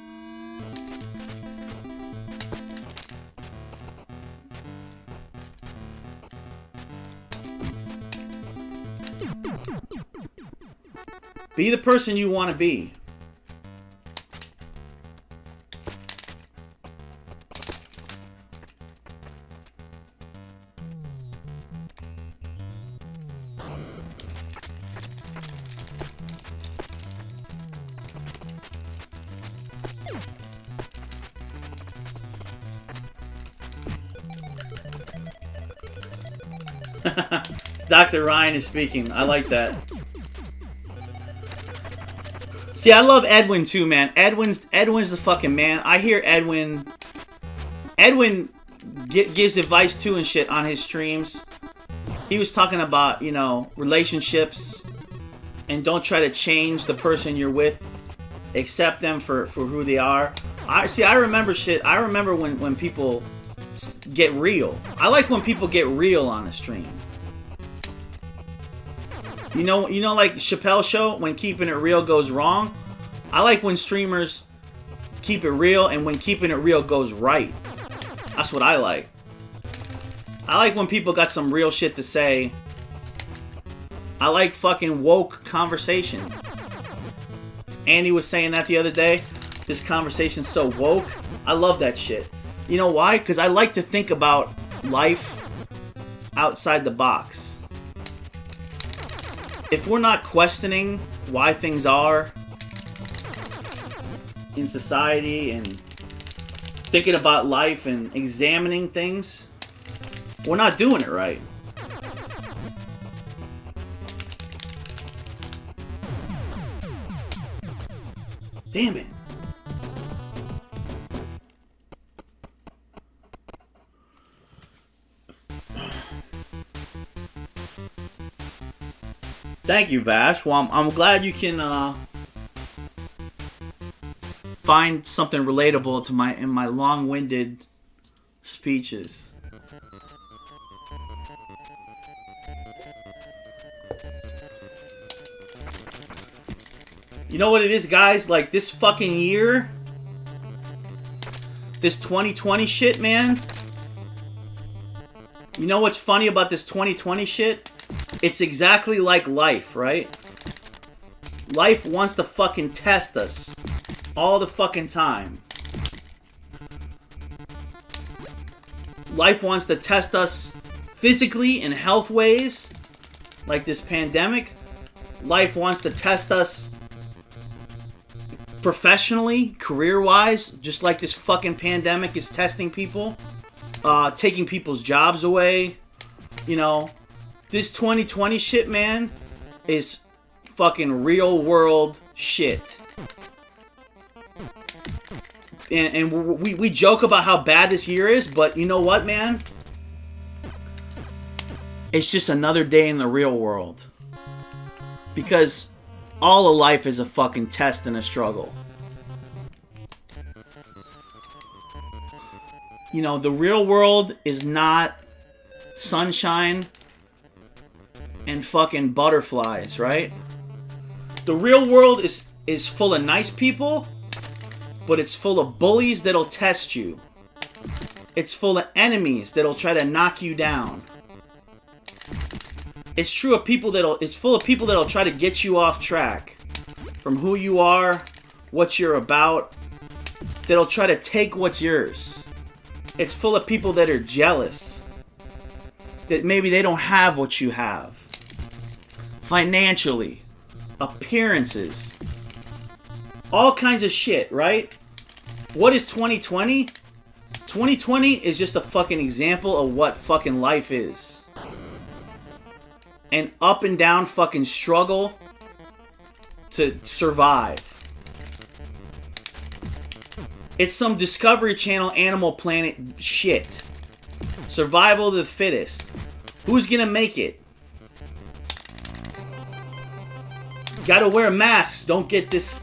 Be the person you want to be. Dr. Ryan is speaking. I like that. See, I love Edwin too, man. Edwin's the fucking man. I hear Edwin gives advice too and shit on his streams. He was talking about, you know, relationships and don't try to change the person you're with. Accept them for who they are. I remember shit. I remember when people get real. I like when people get real on the stream. You know, like Chappelle's show, when keeping it real goes wrong. I like when streamers keep it real and when keeping it real goes right. That's what I like. I like when people got some real shit to say. I like fucking woke conversation. Andy was saying that the other day. This conversation's so woke. I love that shit. You know why? Because I like to think about life outside the box. If we're not questioning why things are in society and thinking about life and examining things, we're not doing it right. Damn it. Thank you, Vash. Well, I'm glad you can find something relatable to my long-winded speeches. You know what it is, guys? Like, this fucking year, this 2020 shit, man. You know what's funny about this 2020 shit? It's exactly like life, right? Life wants to fucking test us all the fucking time. Life wants to test us physically in health ways, like this pandemic. Life wants to test us professionally, career-wise, just like this fucking pandemic is testing people, taking people's jobs away. You know, this 2020 shit, man, is fucking real-world shit. And we joke about how bad this year is, but you know what, man? It's just another day in the real world. Because all of life is a fucking test and a struggle. You know, the real world is not sunshine and fucking butterflies, right? The real world is full of nice people, but it's full of bullies that'll test you. It's full of enemies that'll try to knock you down. It's full of people that'll try to get you off track from who you are, what you're about. That'll try to take what's yours. It's full of people that are jealous. That maybe they don't have what you have. Financially. Appearances. All kinds of shit, right? What is 2020? 2020 is just a fucking example of what fucking life is. An up and down fucking struggle to survive. It's some Discovery Channel Animal Planet shit. Survival of the fittest. Who's gonna make it? Gotta wear masks. Don't get this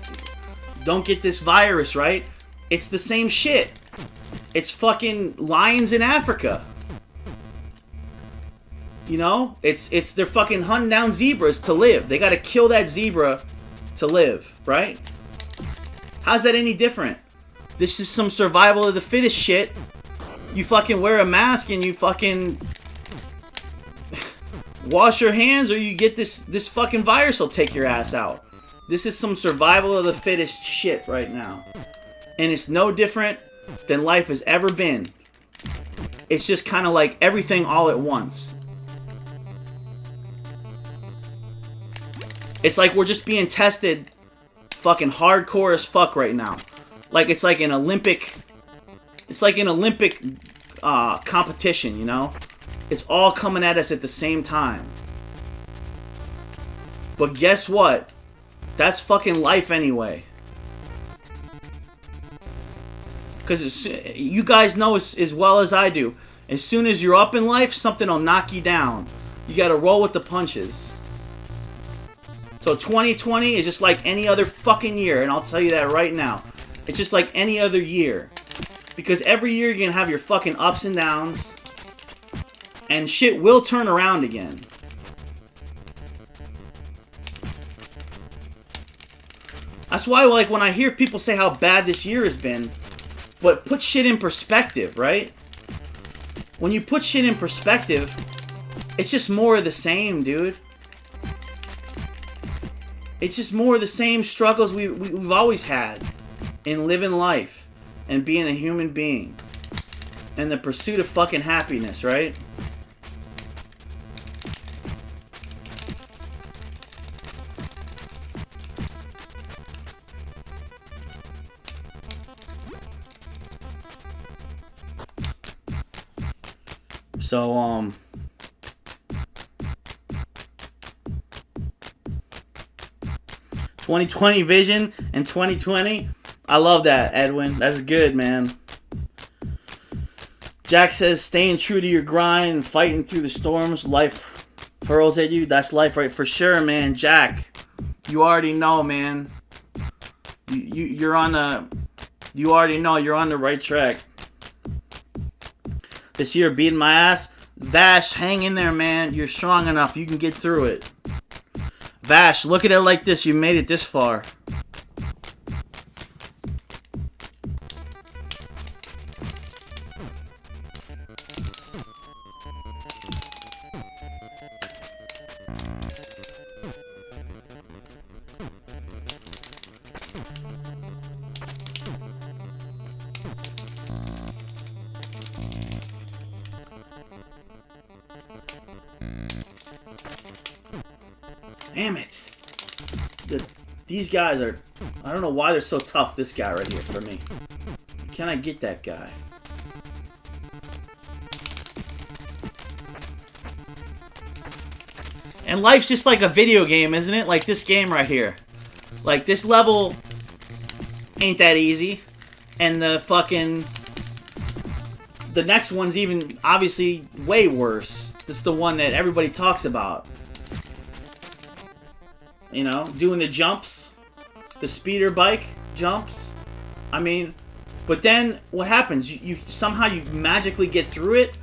virus, right? It's the same shit. It's fucking lions in Africa. You know? They're fucking hunting down zebras to live. They gotta kill that zebra to live, right? How's that any different? This is some survival of the fittest shit. You fucking wear a mask and you fucking wash your hands, or you get this fucking virus will take your ass out. This is some survival of the fittest shit right now. And it's no different than life has ever been. It's just kind of like everything all at once. It's like we're just being tested fucking hardcore as fuck right now. Like it's like an Olympic competition, you know? It's all coming at us at the same time. But guess what? That's fucking life anyway. Because you guys know as well as I do, as soon as you're up in life, something will knock you down. You gotta roll with the punches. So 2020 is just like any other fucking year, and I'll tell you that right now. It's just like any other year. Because every year you're gonna have your fucking ups and downs, and shit will turn around again. That's why, like, when I hear people say how bad this year has been, but put shit in perspective, right? When you put shit in perspective, it's just more of the same, dude. It's just more of the same struggles we've always had in living life and being a human being and the pursuit of fucking happiness, right? So, 2020 vision and 2020. I love that, Edwin. That's good, man. Jack says, staying true to your grind and fighting through the storms. Life hurls at you. That's life, right? For sure, man. Jack, you already know, man. You're on You already know you're on the right track. This year beating my ass. Vash, hang in there, man. You're strong enough. You can get through it. Vash, look at it like this. You made it this far. Damn it. These guys are... I don't know why they're so tough, this guy right here, for me. Can I get that guy? And life's just like a video game, isn't it? Like this game right here. Like, this level ain't that easy. And the fucking... The next one's even, obviously, way worse. This is the one that everybody talks about. You know, doing the jumps. The speeder bike jumps. I mean, but then what happens? You somehow you magically get through it.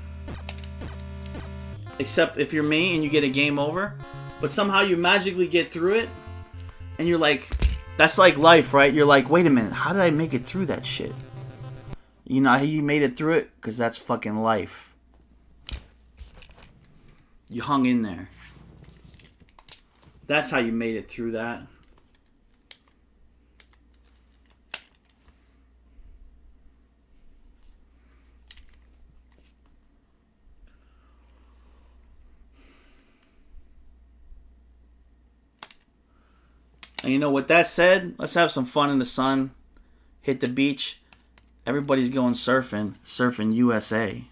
Except if you're me and you get a game over. But somehow you magically get through it. And you're like, that's like life, right? You're like, wait a minute, how did I make it through that shit? You know how you made it through it? Because that's fucking life. You hung in there. That's how you made it through that. And you know, with that said, let's have some fun in the sun. Hit the beach. Everybody's going surfing. Surfing USA.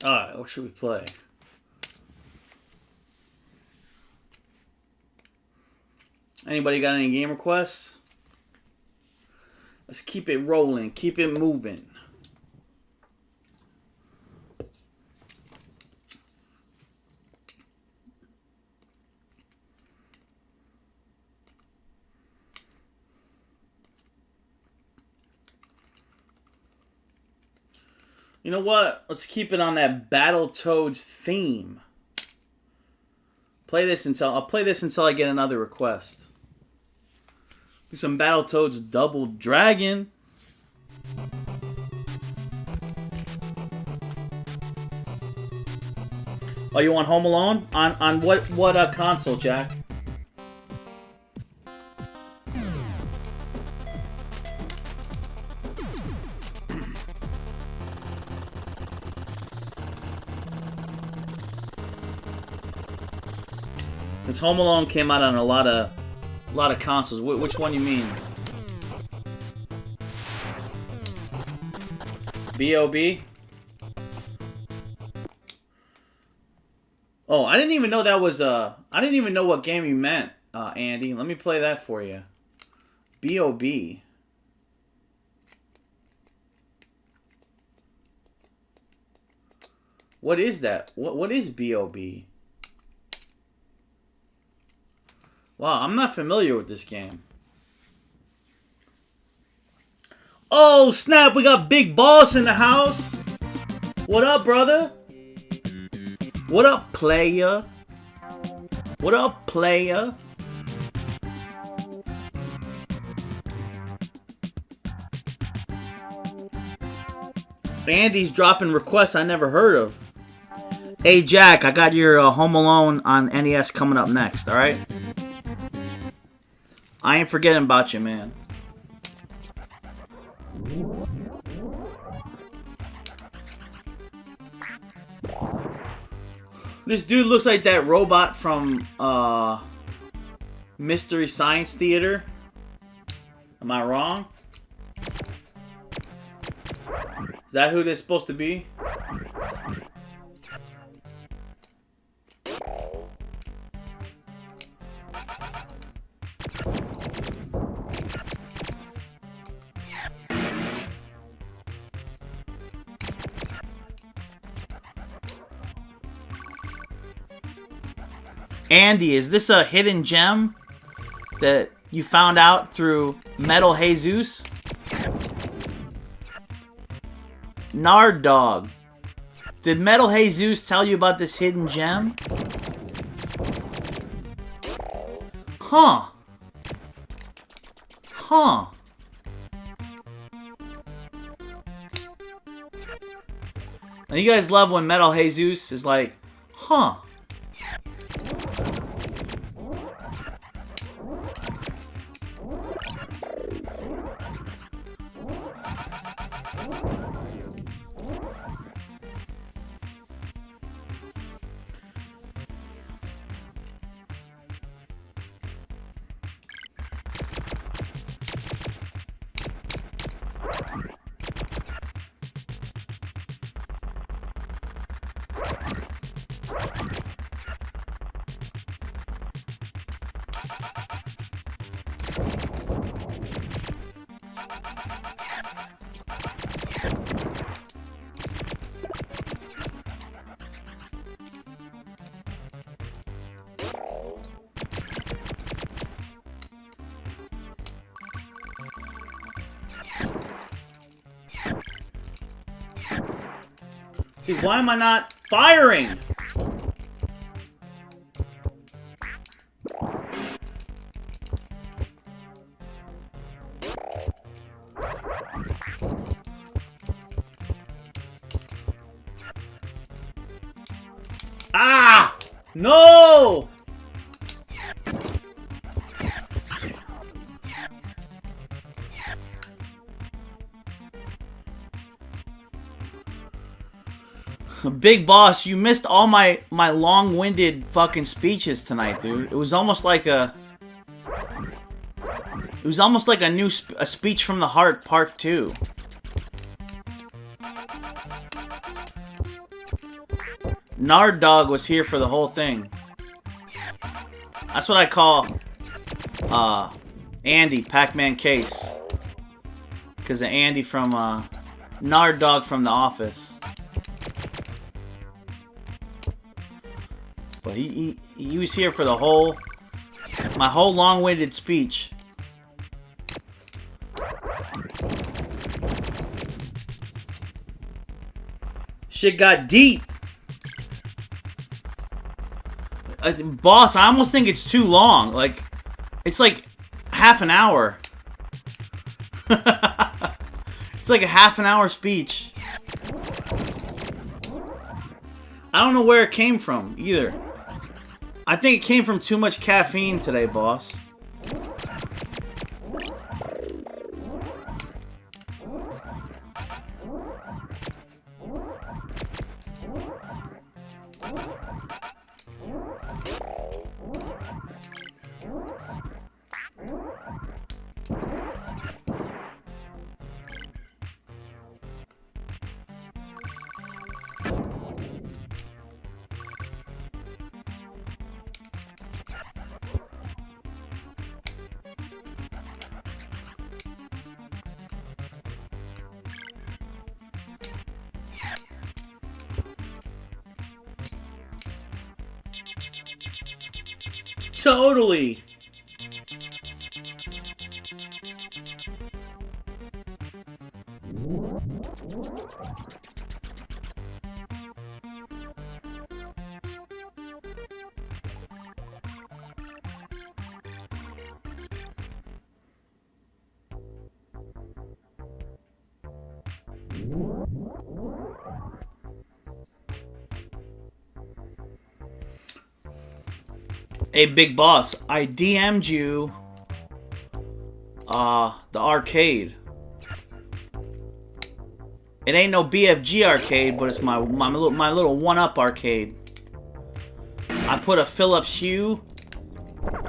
Alright, what should we play? Anybody got any game requests? Let's keep it rolling, keep it moving. You know what? Let's keep it on that Battletoads theme. I'll play this until I get another request. Do some Battletoads Double Dragon. Oh, you want Home Alone? On what console, Jack? Because Home Alone came out on a lot of consoles. Which one you mean? B.O.B.? Oh, I didn't even know that was I didn't even know what game you meant, Andy. Let me play that for you. B.O.B. What is that? What is B.O.B.? Wow, I'm not familiar with this game. Oh, snap, we got Big Boss in the house. What up, brother? What up, player? What up, player? Andy's dropping requests I never heard of. Hey, Jack, I got your Home Alone on NES coming up next, alright? I ain't forgetting about you, man. This dude looks like that robot from Mystery Science Theater. Am I wrong? Is that who they're supposed to be? Andy, is this a hidden gem that you found out through Metal Jesus? Nard Dog. Did Metal Jesus tell you about this hidden gem? Huh. Huh. And you guys love when Metal Jesus is like, huh. Dude, why am I not firing? Ah! No! Big Boss, you missed all my long-winded fucking speeches tonight, dude. It was almost like a new speech from the heart part 2. Nard Dog was here for the whole thing. That's what I call Andy, Pac-Man Case. Because of Andy from Nard Dog from The Office. But he was here for the whole... my whole long-winded speech. Shit got deep. Boss, I almost think it's too long. Like, it's like half an hour. It's like a half an hour speech. I don't know where it came from either. I think it came from too much caffeine today, boss. Totally. Hey, Big Boss, I DM'd you the arcade. It ain't no BFG arcade, but it's my little 1-up arcade. I put a Philips Hue.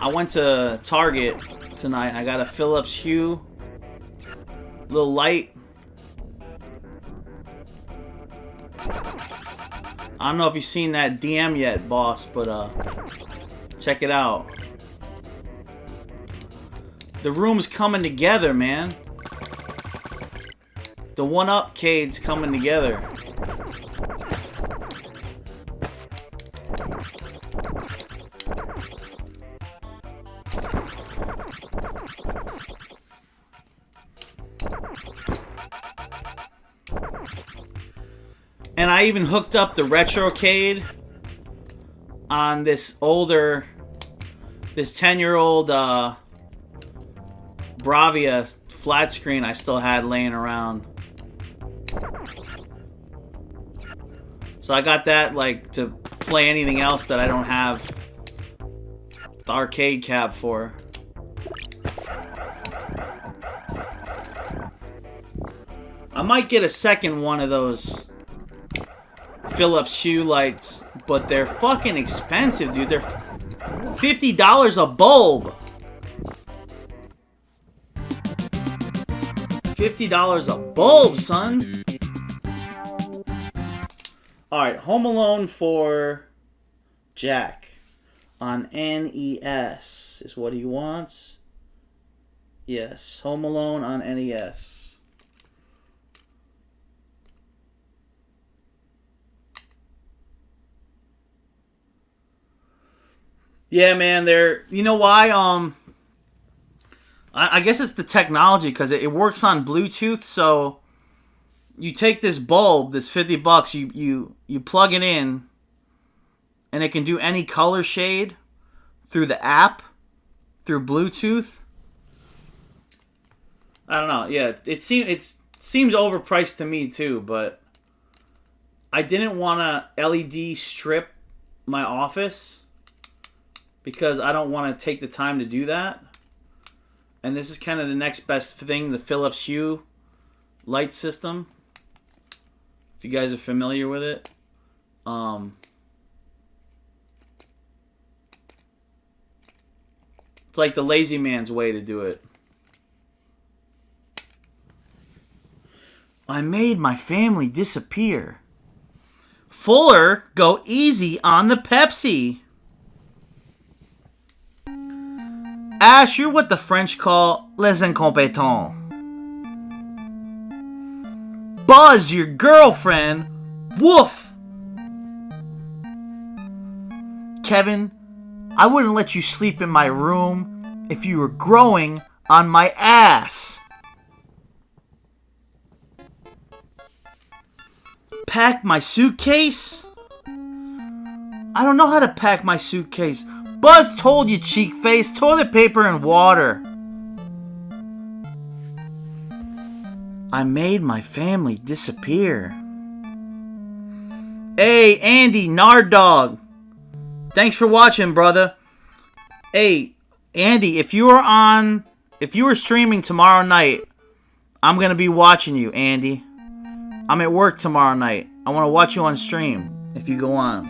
I went to Target tonight. I got a Philips Hue little light. I don't know if you've seen that DM yet, boss, but check it out. The room's coming together, man. The 1-up cade's coming together. And I even hooked up the Retrocade on this 10-year-old Bravia flat screen I still had laying around. So I got that like to play anything else that I don't have the arcade cab for. I might get a second one of those Philips Hue lights, but they're fucking expensive, dude. They're $50 a bulb. $50 a bulb, son. Alright, Home Alone for Jack on NES is what he wants. Yes, Home Alone on NES. Yeah, man, you know why? I guess it's the technology, because it works on Bluetooth. So you take this bulb that's $50, you plug it in, and it can do any color shade through the app, through Bluetooth. I don't know. Yeah, it seems overpriced to me too, but I didn't want to LED strip my office because I don't want to take the time to do that. And this is kind of the next best thing, the Philips Hue light system. If you guys are familiar with it. It's like the lazy man's way to do it. I made my family disappear. Fuller, go easy on the Pepsi. Ash, you're what the French call les incompetents. Buzz, your girlfriend. Woof. Kevin, I wouldn't let you sleep in my room if you were growing on my ass. Pack my suitcase? I don't know how to pack my suitcase. Buzz told you, cheek face. Toilet paper and water. I made my family disappear. Hey, Andy, Nard Dog. Thanks for watching, brother. Hey, Andy, if you were streaming tomorrow night, I'm gonna be watching you, Andy. I'm at work tomorrow night. I want to watch you on stream if you go on.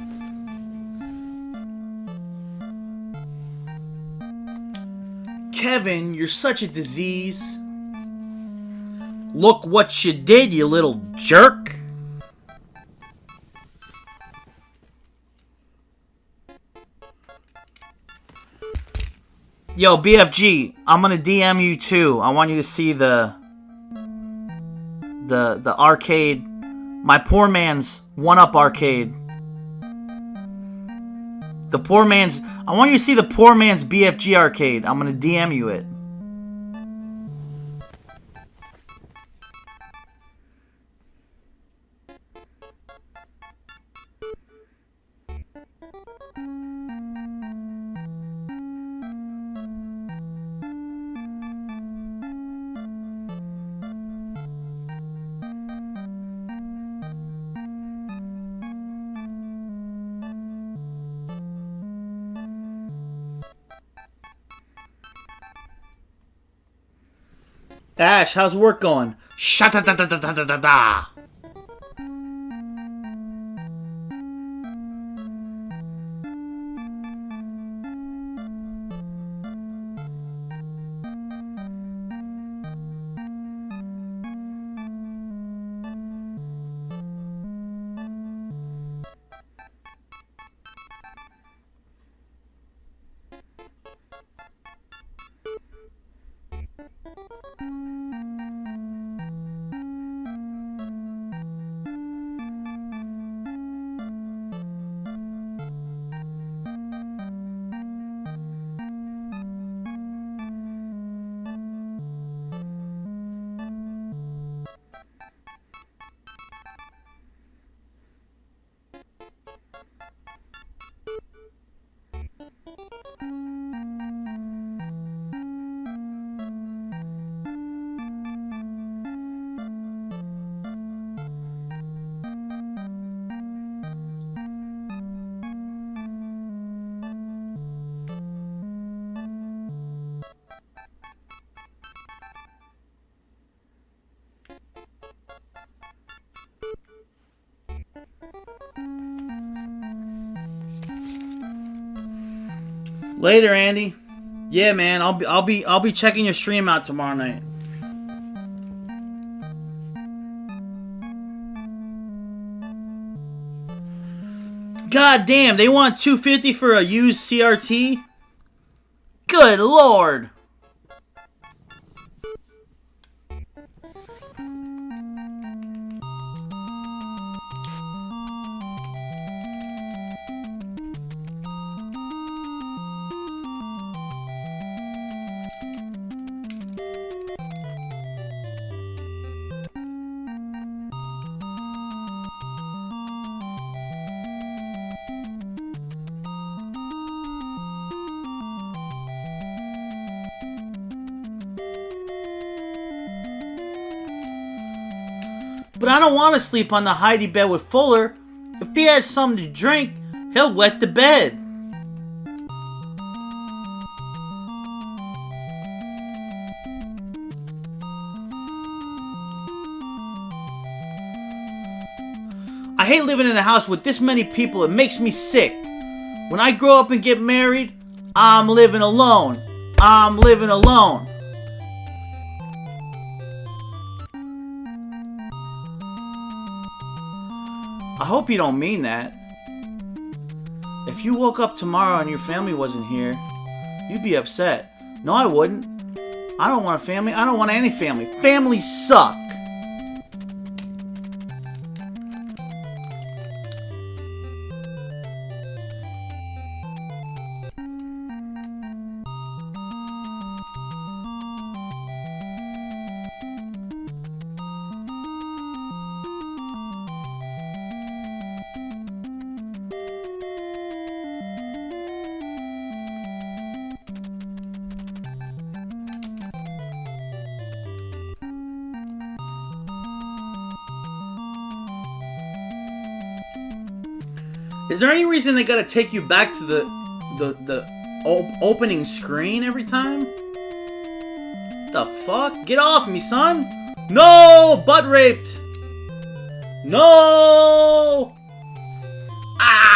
Kevin, you're such a disease. Look what you did, you little jerk. Yo, BFG, I'm gonna DM you too. I want you to see the arcade, my poor man's 1-Up arcade. I want you to see the poor man's BFG arcade. I'm gonna DM you it. Ash, how's work going? Sha-da-da-da-da-da-da-da. Later, Andy. Yeah, man, I'll be checking your stream out tomorrow night. God damn, they want $250 for a used CRT? Good lord. But I don't want to sleep on the Heidi bed with Fuller. If he has something to drink, he'll wet the bed. I hate living in a house with this many people. It makes me sick. When I grow up and get married, I'm living alone. I'm living alone. I hope you don't mean that. If you woke up tomorrow and your family wasn't here, you'd be upset. No, I wouldn't. I don't want a family. I don't want any family. Families suck. Is there any reason they gotta take you back to the opening screen every time? The fuck? Get off me, son! No! Butt raped! No! Ah!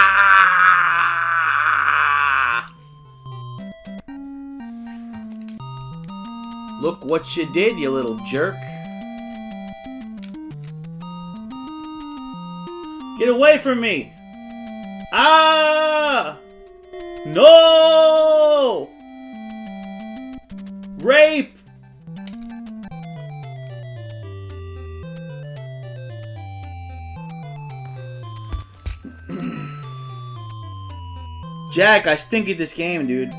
Look what you did, you little jerk. Get away from me! Ah! No! Rape! Jack, I stink at this game, dude.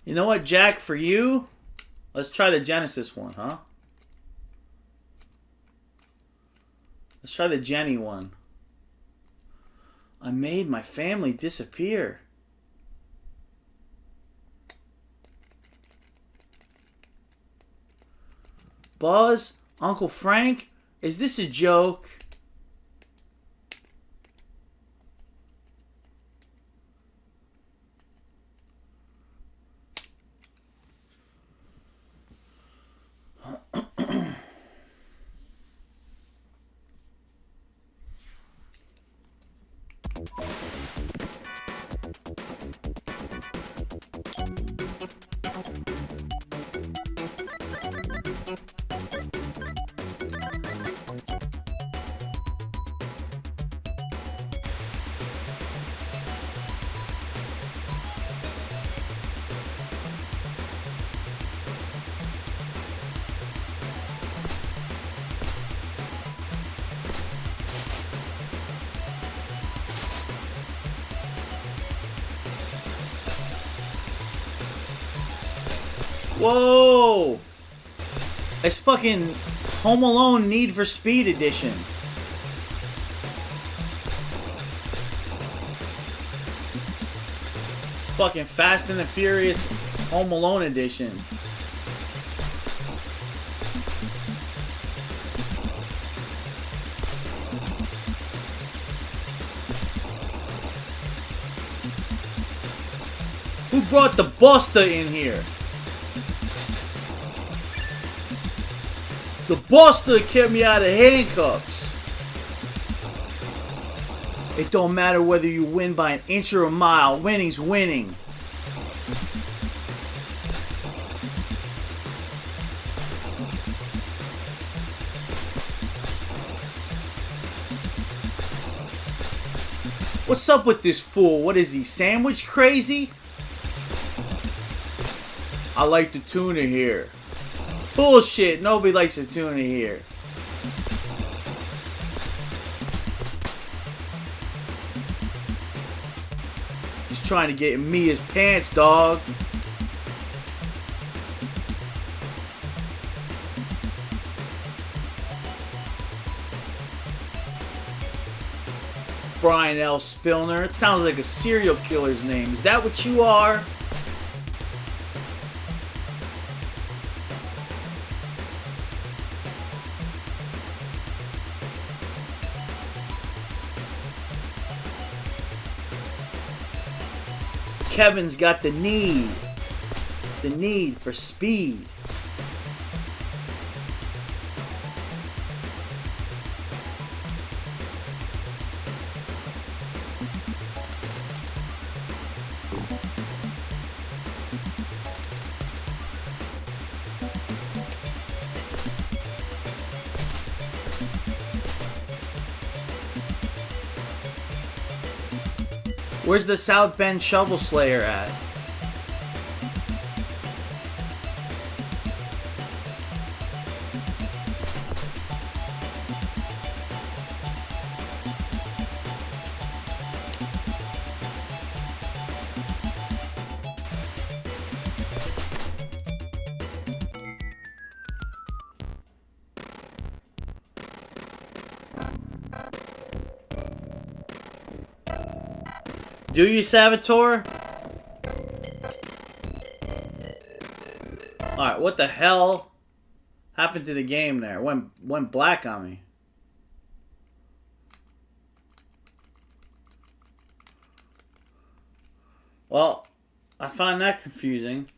You know what, Jack, for you, let's try the Genesis one, huh? Let's try the Jenny one. I made my family disappear. Buzz, Uncle Frank, is this a joke? Whoa! It's fucking Home Alone Need for Speed edition. It's fucking Fast and the Furious Home Alone edition. Who brought the Buster in here? The Buster kept me out of handcuffs. It don't matter whether you win by an inch or a mile. Winning's winning. What's up with this fool? What is he, sandwich crazy? I like the tuna here. Bullshit, nobody likes the tuna here. He's trying to get in Mia's pants, dog. Brian L. Spillner. It sounds like a serial killer's name. Is that what you are? Kevin's got the need for speed. Where's the South Bend Shovel Slayer at? Do you, Saboteur? Alright, what the hell happened to the game there? Went black on me. Well, I find that confusing.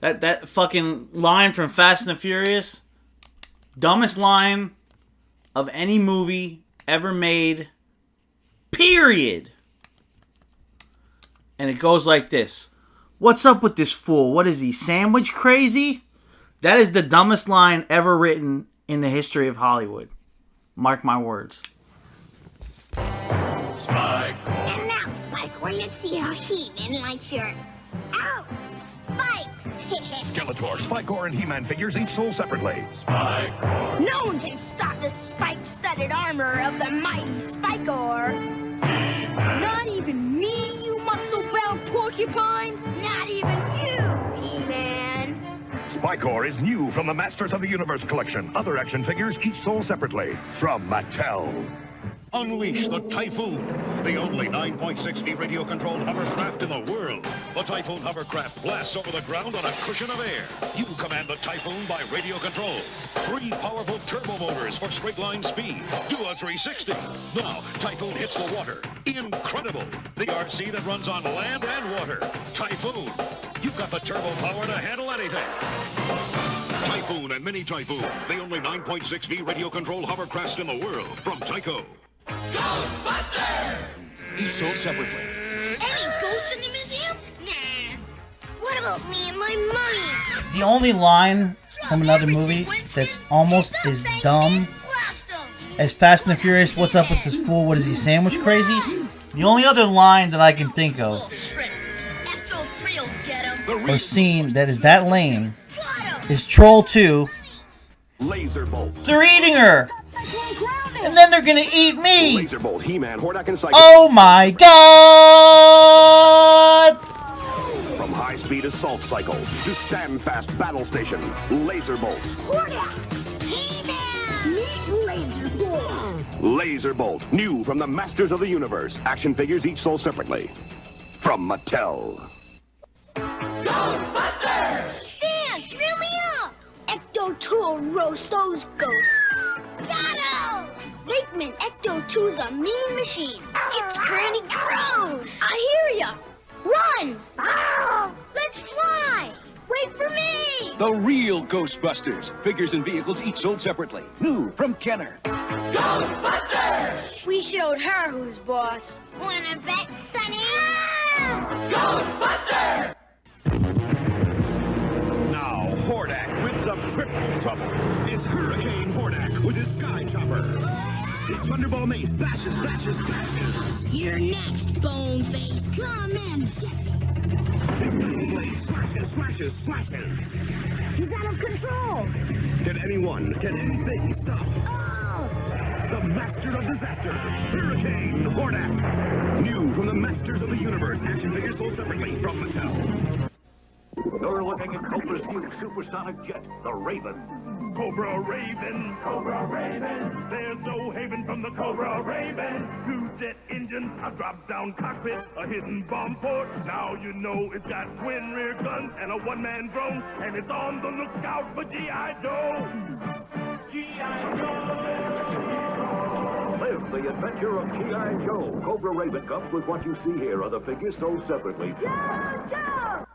That fucking line from Fast and the Furious, dumbest line of any movie ever made, period. And it goes like this. What's up with this fool? What is he, sandwich crazy? That is the dumbest line ever written in the history of Hollywood. Mark my words. And now, Spike, let's see how He-Man likes your... Ow! Spike! Skeletor, Spike-Core, and He-Man figures each sold separately. Spike-Core. No one can stop the spike-studded armor of the mighty Spike-Core. Not even me, you muscle-bound porcupine. Not even you, He-Man. Spike-Core is new from the Masters of the Universe collection. Other action figures each sold separately from Mattel. Unleash the Typhoon, the only 9.6 radio-controlled hovercraft in the world. The Typhoon hovercraft blasts over the ground on a cushion of air. You command the Typhoon by radio control. 3 powerful turbo motors for straight-line speed. Do a 360. Now, Typhoon hits the water. Incredible. The RC that runs on land and water. Typhoon. You've got the turbo power to handle anything. Typhoon and Mini Typhoon, the only 9.6V radio-controlled hovercrafts in the world from Tyco. Ghostbusters! Each sold separately. Any ghosts in the museum? Nah. What about me and my mummy? The only line from another movie that's almost as dumb as Fast and the Furious, what's up with this fool, what is he, sandwich crazy? The only other line that I can think of or scene that is that lame is Troll 2. Laser Bolt. They're eating her! And then they're gonna eat me! Laser Bolt, He-Man, Hordak, and Psycho. Oh my god! From high-speed assault cycle to stand-fast battle station, Laser Bolt. Hordak! He-Man! Meet Laser Bolt! Laser Bolt, new from the Masters of the Universe. Action figures each sold separately. From Mattel. Ghostbusters! Stan, screw me up! Ecto-2 will roast those ghosts. Got him! Wakeman, Ecto-2's a mean machine. It's pretty gross. I hear ya. Run! Let's fly! Wait for me! The real Ghostbusters. Figures and vehicles each sold separately. New from Kenner. Ghostbusters! We showed her who's boss. Wanna bet, Sonny? Ghostbusters! Now, Hordak whips up triple trouble. It's Hurricane Hordak with his Sky Chopper. His Thunderball mace bashes. You're next, Boneface. Come and get it. His Lightning Blade slashes. He's out of control. Can anything stop? Oh! The Master of Disaster, Hurricane Hordak. New from the Masters of the Universe. Action figures sold separately from Mattel. You're looking at Cobra's new supersonic jet, the Raven. Cobra Raven. There's no haven from the Cobra Raven. 2 jet engines, a drop-down cockpit, a hidden bomb port. Now you know it's got twin rear guns and a one-man drone, and it's on the lookout for G.I. Joe. G.I. Joe. Live the adventure of G.I. Joe. Cobra Raven comes with what you see here. Other figures sold separately. Joe!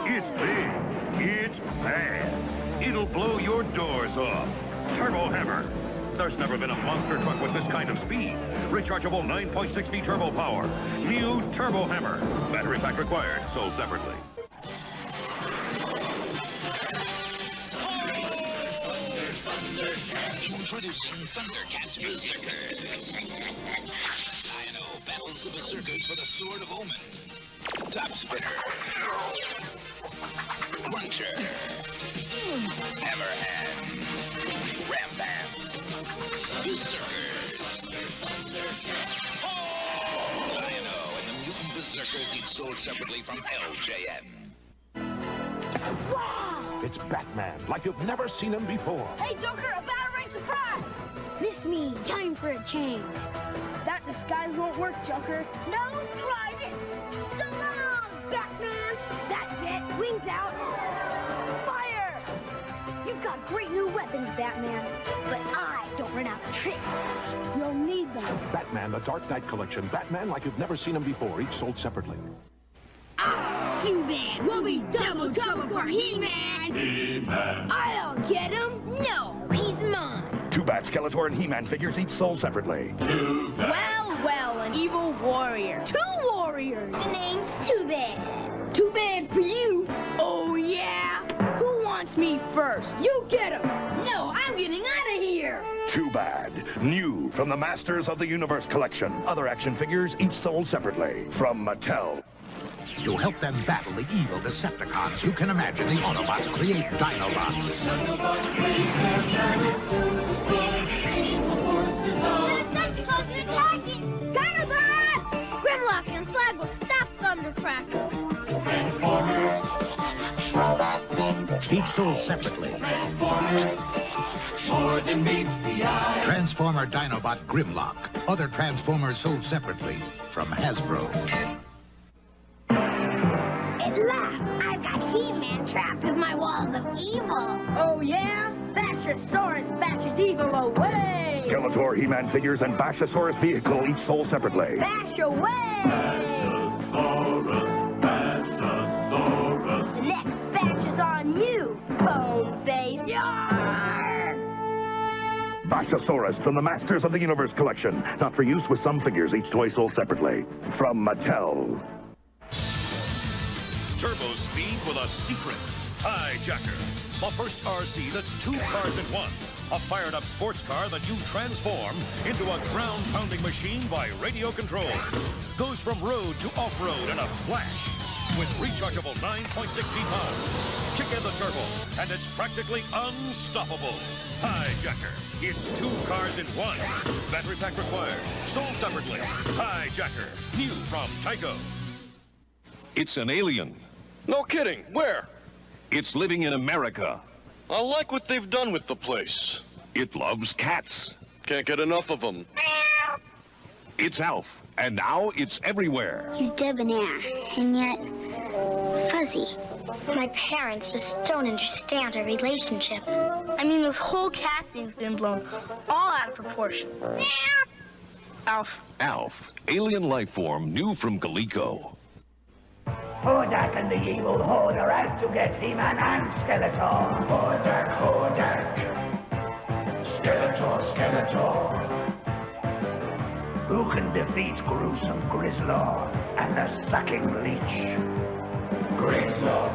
It's big. It's bad. It'll blow your doors off. Turbo Hammer. There's never been a monster truck with this kind of speed. Rechargeable 9.6V turbo power. New Turbo Hammer. Battery pack required. Sold separately. Introducing Thundercats Berserkers. Dino battles the Berserkers for the Sword of Omen. Top Spinner. Cruncher. Hammerhand. Ram Bam. Berserkers. Dino and the Mutant Berserkers each sold separately from LJN. Wow! It's Batman, like you've never seen him before. Hey, Joker, a battering surprise! Missed me. Time for a change. That disguise won't work, Joker. No, try this. So long, Batman. That's it. Wings out. Fire! You've got great new weapons, Batman. But I don't run out of tricks. You'll need them. Batman, the Dark Knight Collection. Batman, like you've never seen him before, each sold separately. Too bad. We'll be double trouble for He-Man. He-Man. I'll get him. No, he's mine. 2-Bat, Skeletor, and He-Man figures each sold separately. Well, an evil warrior. 2 warriors. The name's Too Bad. Too bad for you. Oh, yeah? Who wants me first? You get him. No, I'm getting out of here. 2-Bat, new from the Masters of the Universe Collection. Other action figures each sold separately from Mattel. To help them battle the evil Decepticons, you can imagine the Autobots create Dinobots. Decepticons attacking! Dinobots! Grimlock and Slag will stop Thundercracker. Each sold separately. More than meets the eye. Transformer Dinobot Grimlock. Other Transformers sold separately from Hasbro. At last, I've got He-Man trapped with my walls of evil. Oh, yeah? Bashosaurus bashes evil away. Skeletor, He-Man figures, and Bashosaurus vehicle each sold separately. Bash away. Bashosaurus. The next batch is on you, Boneface. Yarr! Bashosaurus from the Masters of the Universe Collection. Not for use with some figures, each toy sold separately. From Mattel. Turbo speed with a secret. Hijacker. The first RC that's 2 cars in one. A fired-up sports car that you transform into a ground-pounding machine by radio control. Goes from road to off-road in a flash. With rechargeable 9.6V power. Kick in the turbo, and it's practically unstoppable. Hijacker. It's 2 cars in one. Battery pack required. Sold separately. Hijacker. New from Tyco. It's an alien. No kidding. Where? It's living in America. I like what they've done with the place. It loves cats. Can't get enough of them. It's Alf, and now it's everywhere. He's debonair, and yet fuzzy. My parents just don't understand our relationship. I mean, this whole cat thing's been blown all out of proportion. Alf. Alf, alien life form, new from Coleco. Hordak and the evil Horde are out to get He-Man and Skeletor. Hordak. Skeletor. Who can defeat gruesome Grislaw and the sucking leech? Grislaw.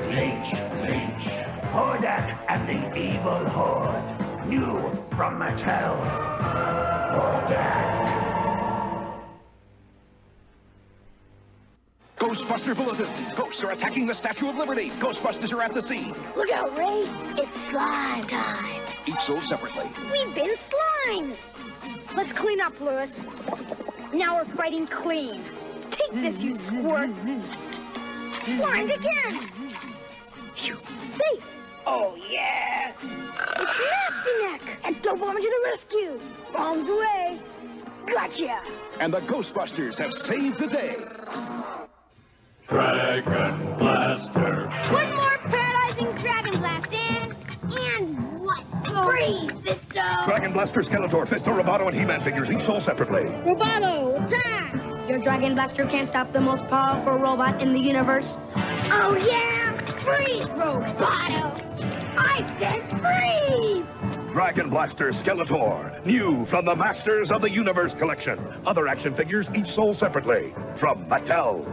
Leech. Hordak and the evil Horde. New from Mattel. Hordak. Ghostbuster Bulletin. Ghosts are attacking the Statue of Liberty. Ghostbusters are at the scene. Look out, Ray. It's slime time. Each sold separately. We've been slimed. Let's clean up, Lewis. Now we're fighting clean. Take this, you squirts. Slimed again. Phew. Hey. Oh, yeah. It's Nasty Neck. And Dope Bomber to the rescue. Bombs away. Gotcha. And the Ghostbusters have saved the day. Dragon Blaster. One more paralyzing Dragon Blast, and what? Freeze, Fisto! Dragon Blaster, Skeletor, Fisto, Roboto, and He-Man figures, each sold separately. Roboto, attack! Your Dragon Blaster can't stop the most powerful robot in the universe. Oh, yeah! Freeze, Roboto! I said freeze! Dragon Blaster, Skeletor, new from the Masters of the Universe collection. Other action figures, each sold separately. From Mattel.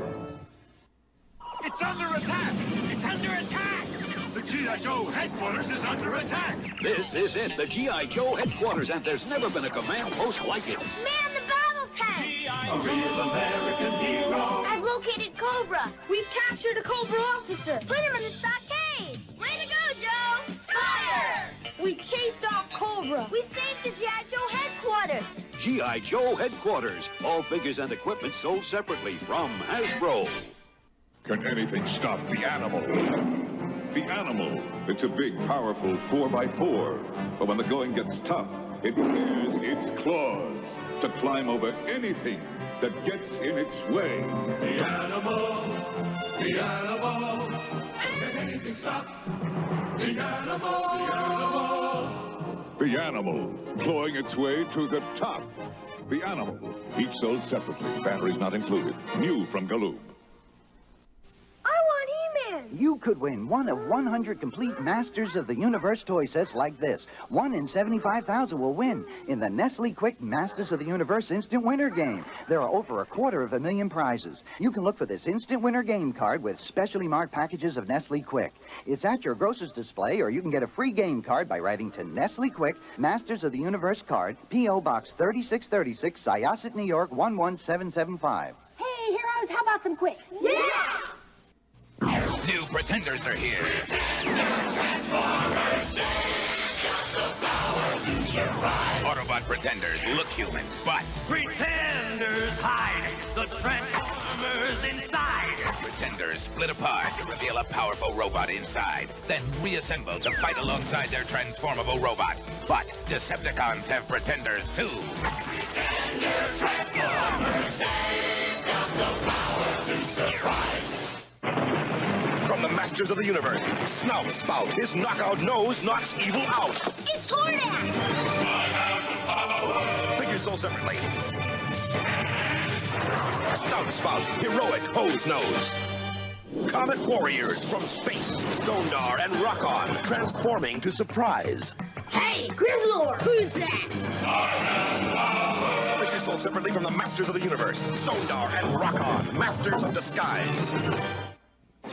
It's under attack! It's under attack! The G.I. Joe headquarters is under attack! This is it, the G.I. Joe headquarters, and there's never been a command post like it. Man the battle tank! A real American hero! I've located Cobra. We've captured a Cobra officer. Put him in the stockade. Way to go, Joe! Fire! We chased off Cobra. We saved the G.I. Joe headquarters. G.I. Joe headquarters. All figures and equipment sold separately from Hasbro. Can anything stop the animal? The animal. It's a big, powerful 4x4. But when the going gets tough, it bares its claws to climb over anything that gets in its way. The animal! The animal! Can anything stop? The animal! The animal! The animal, clawing its way to the top. The animal, each sold separately, batteries not included. New from Galoob. You could win one of 100 complete Masters of the Universe toy sets like this. 1 in 75,000 will win in the Nestle Quick Masters of the Universe Instant Winner game. There are over 250,000 prizes. You can look for this Instant Winner game card with specially marked packages of Nestle Quick. It's at your grocer's display, or you can get a free game card by writing to Nestle Quick Masters of the Universe card, P.O. Box 3636, Syosset, New York 11775. Hey, heroes, how about some quick? Yeah! New pretenders are here. Autobot pretenders look human, but Pretenders hide the Transformers inside. pretenders split apart to reveal a powerful robot inside, then reassemble to fight alongside their transformable robot. But Decepticons have pretenders too. Pretender Transformers, they've got the power to surprise. From the Masters of the Universe, Snout Spout, his knockout nose knocks evil out. It's Hordak! Figures sold separately. Snout Spout, heroic hose nose. Comet Warriors from space, Stondar and Rock-On, transforming to surprise. Hey, Grizzlord! Who's that? Figures sold separately from the Masters of the Universe, Stondar and Rock-On, Masters of Disguise.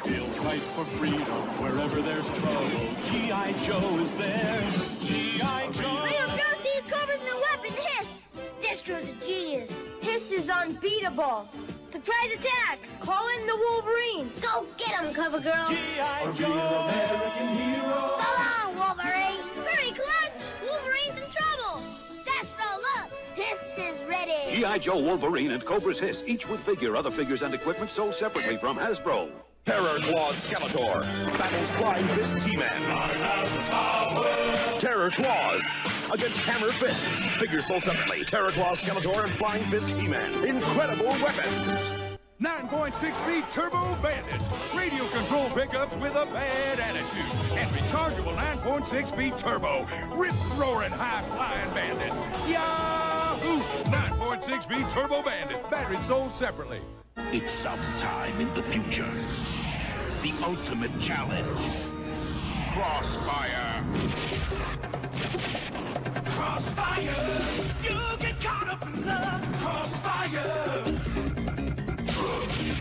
He'll fight for freedom wherever there's trouble. G.I. Joe is there. G.I. Joe. I don't know these Cobra's new weapon, Hiss. Destro's a genius. Hiss is unbeatable. Surprise attack. Call in the Wolverine. Go get him, Cover Girl. G.I. Joe. American hero. So long, Wolverine. Hurry, Clutch. Wolverine's in trouble. Destro, look. Hiss is ready. G.I. Joe, Wolverine, and Cobra's Hiss, each with figure, other figures, and equipment sold separately from Hasbro. Terror Claws Skeletor battles Flying Fist He-Man. Terror Claws against Hammer Fists. Figures sold separately. Terror Claws Skeletor and Flying Fist He-Man. Incredible weapons. 9.6-speed turbo bandits. Radio control pickups with a bad attitude. And rechargeable 9.6-speed turbo. Rip-roaring high-flying bandits. Yahoo! 9.6-speed turbo bandit. Batteries sold separately. It's sometime in the future. The ultimate challenge. Crossfire. Crossfire. You get caught up in the crossfire.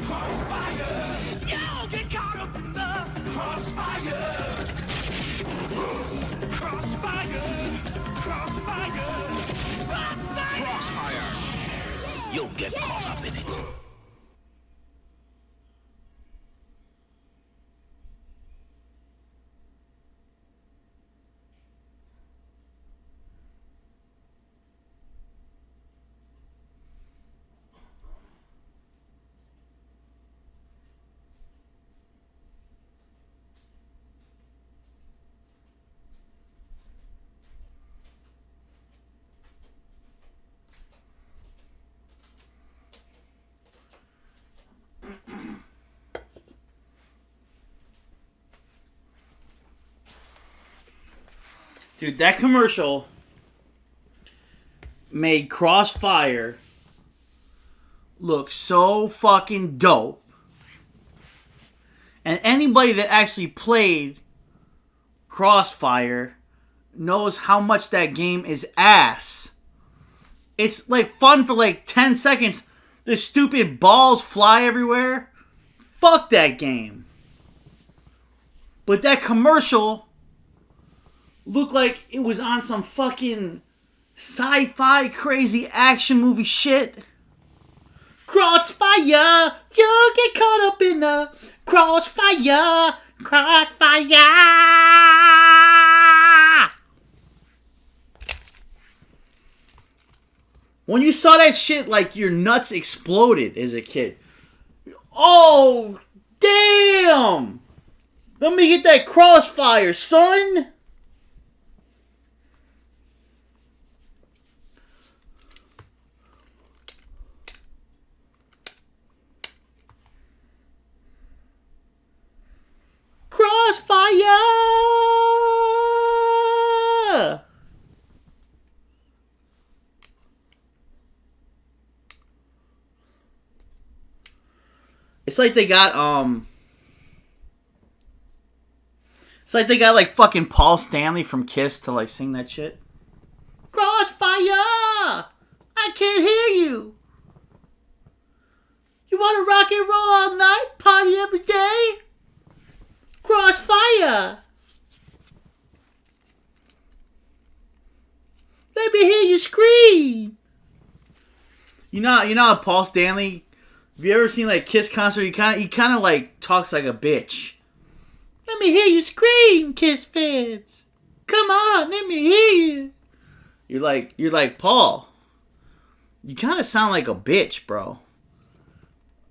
Crossfire. You get caught up in the crossfire. Crossfire. crossfire. You'll get caught up in it. Dude, that commercial made Crossfire look so fucking dope. And anybody that actually played Crossfire knows how much that game is ass. It's like fun for like 10 seconds. The stupid balls fly everywhere. Fuck that game. But that commercial looked like it was on some fucking sci-fi crazy action movie shit. Crossfire, you get caught up in the crossfire, crossfire. When you saw that shit, like your nuts exploded as a kid. Oh, damn! Let me get that crossfire, son! Crossfire! It's like they got like fucking Paul Stanley from Kiss to like sing that shit. Crossfire! I can't hear you. You want to rock and roll all night, party every day? Crossfire! Let me hear you scream. You know how Paul Stanley, have you ever seen like Kiss concert? He kind of like talks like a bitch. Let me hear you scream, Kiss fans. Come on, let me hear you. You're like Paul. You kind of sound like a bitch, bro.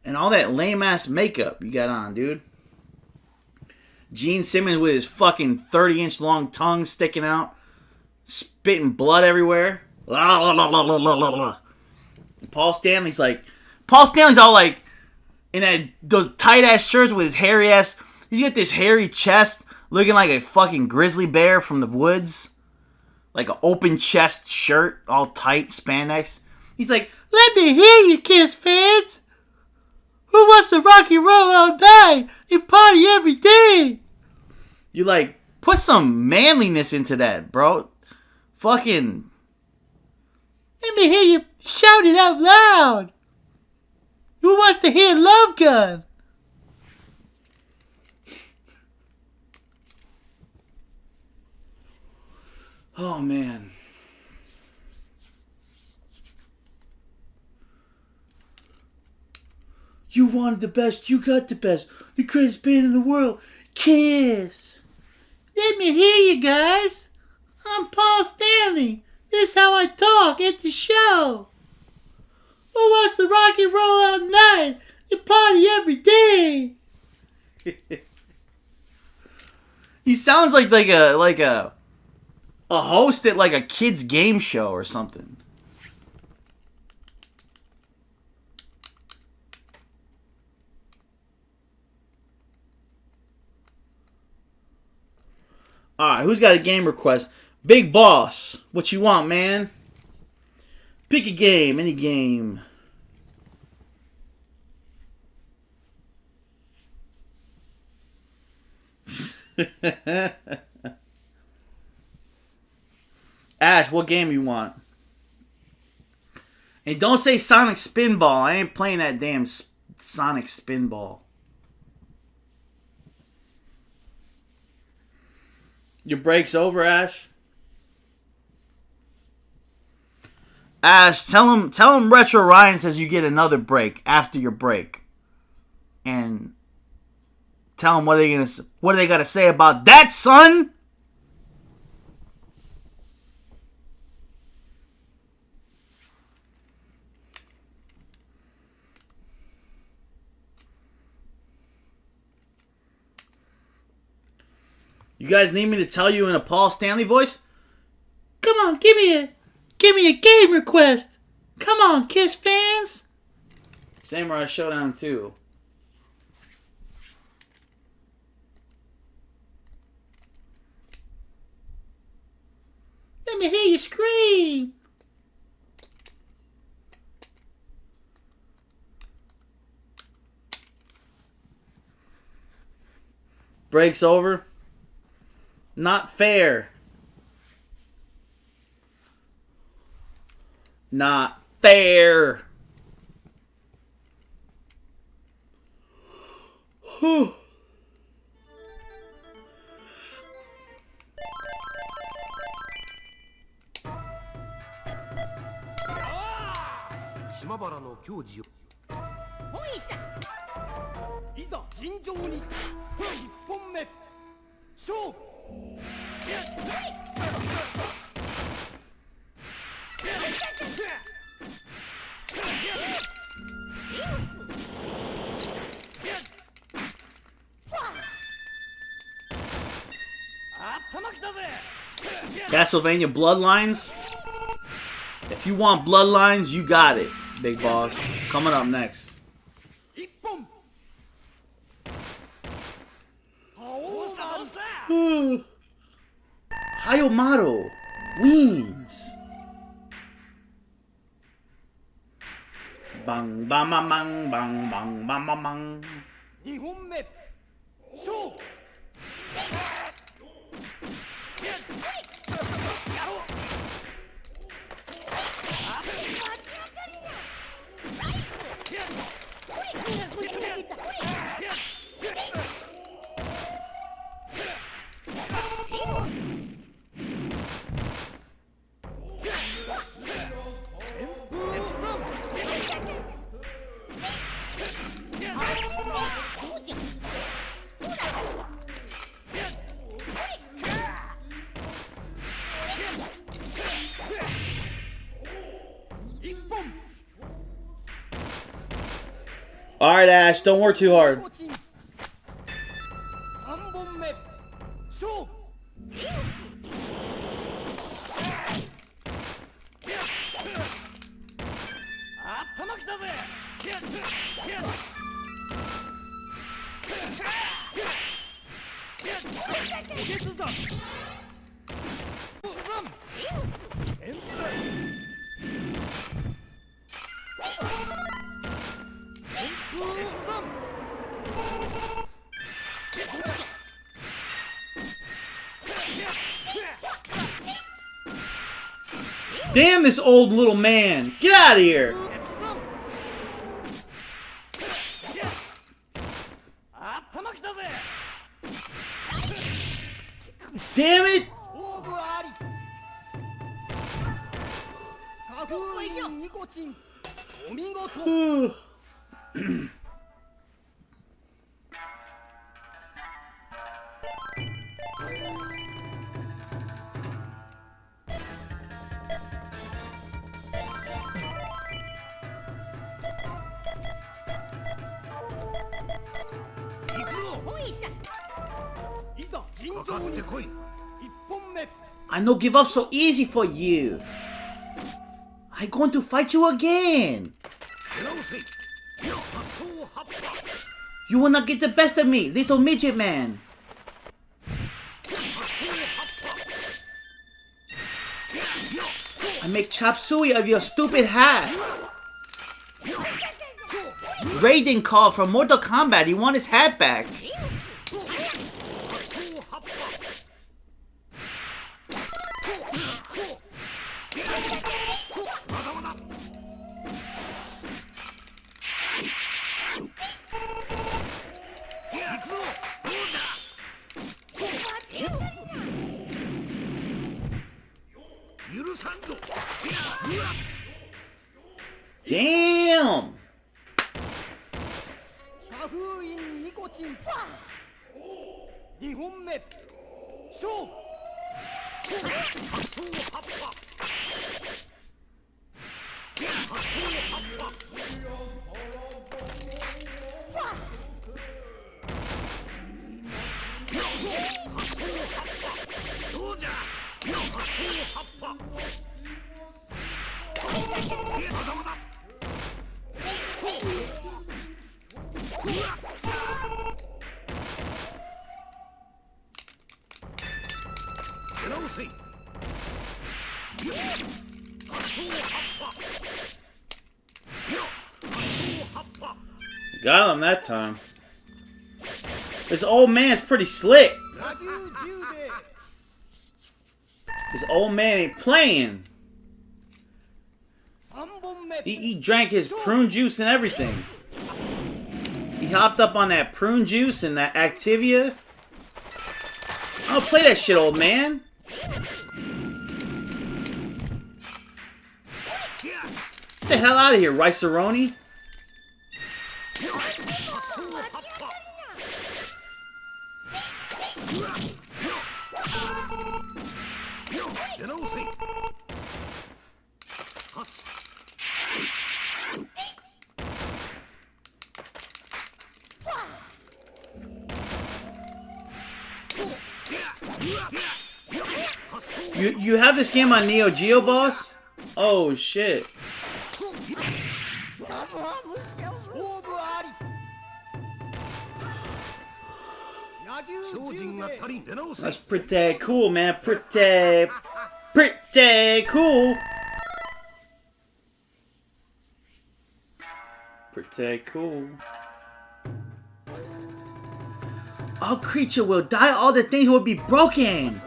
And all that lame ass makeup you got on, dude. Gene Simmons with his fucking 30-inch long tongue sticking out, spitting blood everywhere. And Paul Stanley's all like in those tight ass shirts with his hairy ass. He's got this hairy chest, looking like a fucking grizzly bear from the woods, like an open chest shirt, all tight spandex. He's like, "Let me hear you, Kiss fans. Who wants to rock and roll all night and party every day?" You like, put some manliness into that, bro. Fucking, let me hear you shout it out loud. Who wants to hear Love Gun? Oh, man. You wanted the best, you got the best. The greatest band in the world. Kiss. Let me hear you guys. I'm Paul Stanley. This is how I talk at the show. Who wants to rock and roll all night and party every day? He sounds like a host at like a kid's game show or something. Alright, who's got a game request? Big Boss, what you want, man? Pick a game, any game. Ash, what game you want? And don't say Sonic Spinball. I ain't playing that damn Sonic Spinball. Your break's over, Ash? Ash, tell him Retro Ryan says you get another break after your break. And tell him what are they gotta say about that, son? You guys need me to tell you in a Paul Stanley voice? Come on, give me a game request. Come on, Kiss fans. Samurai Showdown 2. Let me hear you scream. Break's over. Not fair. Not fair. Whew. Castlevania Bloodlines. If you want Bloodlines, you got it, big boss. Coming up next. Hayomaru wins. Bang bang bang bang bang bang bang bang bang. Alright, Ash, don't work too hard. Damn this old little man. Get out of here. Damn it. I no give up so easy for you. I going to fight you again. You will not get the best of me, little midget man. I make chop suey of your stupid hat. Raiden called from Mortal Kombat. He want his hat back. Damn! Got him that time. This old man's pretty slick. This old man ain't playing. He drank his prune juice and everything. He hopped up on that prune juice and that Activia. I don't play that shit, old man. Get the hell out of here, Rice-A-Roni. You have this game on Neo Geo, boss? Oh shit. That's pretty cool, man. Pretty cool. Pretty cool. All creature will die, all the things will be broken.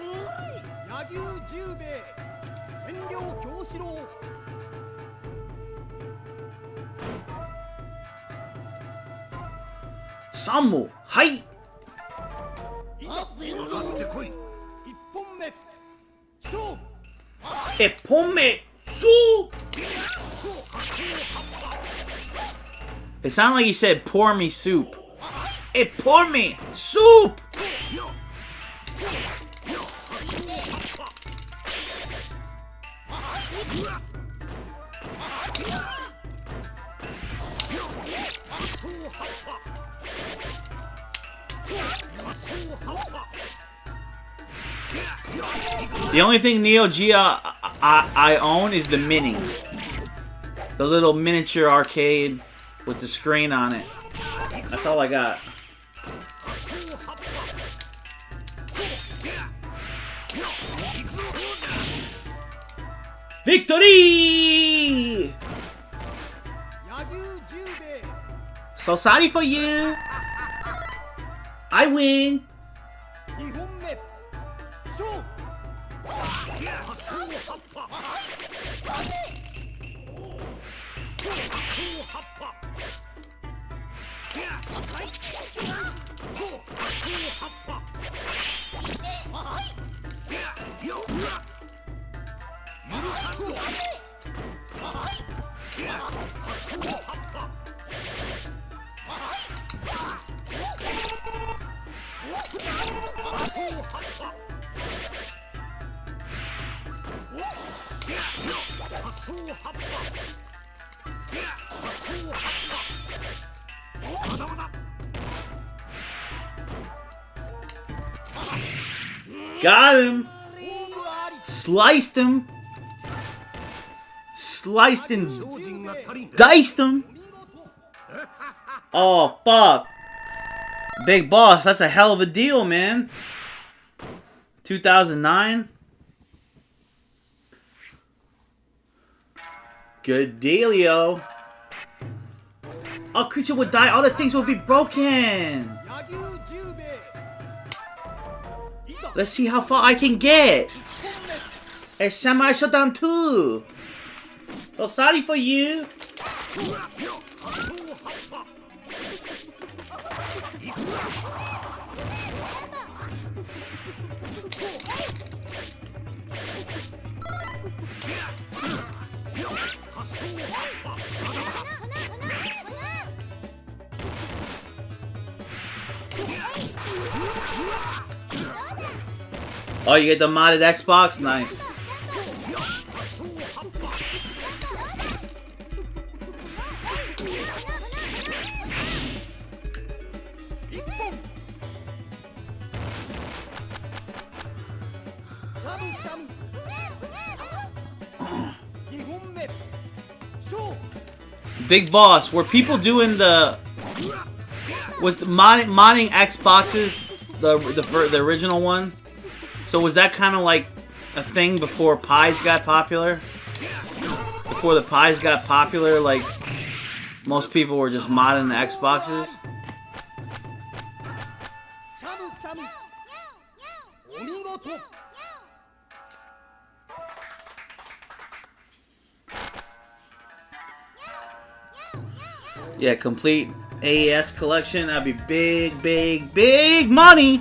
Samu, hi. Epome, su. It sounded like he said, "Pour me soup." Pour me soup. The only thing Neo Geo I own is the Mini. The little miniature arcade with the screen on it. That's all I got. Victory! So sorry for you. I win. Got him. Sliced him. Sliced and diced him. Oh, fuck. Big boss, that's a hell of a deal, man. 2009. Good dealio. All creature would die, all the things will be broken. Let's see how far I can get. It's Samurai Showdown 2. So sorry for you. Oh, you get the modded Xbox? Nice. Big Boss, were people doing the... Was the modding Xboxes the original one? So was that kind of like a thing before Pies got popular? Before the Pies got popular, like most people were just modding the Xboxes? Yeah, complete AES collection. That'd be big, big, big money.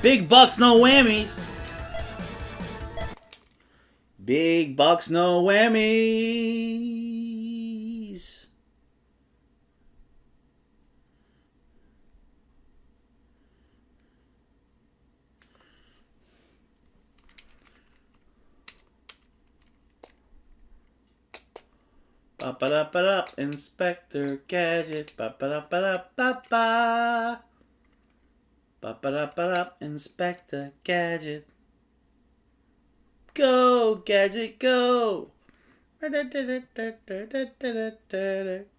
Big bucks, no whammies. Big bucks, no whammies. Ba-ba-da-ba-da, Inspector Gadget. Ba-ba-da-ba-da-ba-ba. Ba-ba-da-ba-da, Inspector Gadget. Go, Gadget, go!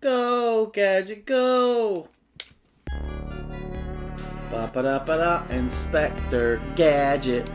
Go, Gadget, go! Ba-ba-da-ba-da, Inspector Gadget.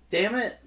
Damn it.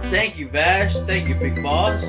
Thank you, Bash. Thank you, Big Boss.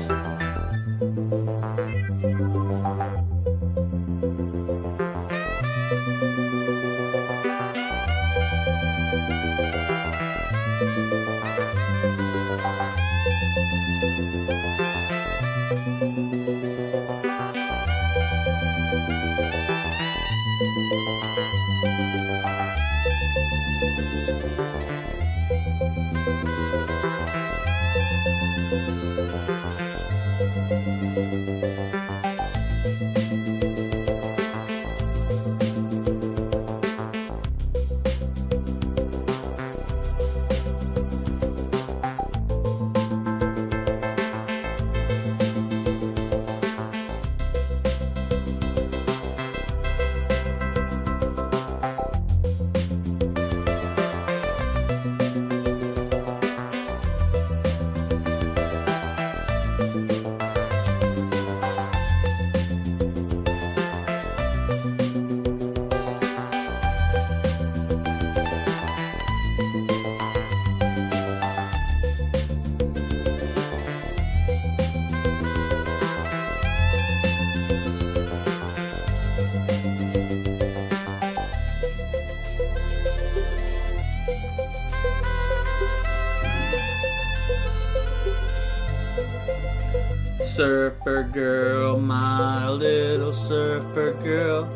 Surfer girl, my little surfer girl,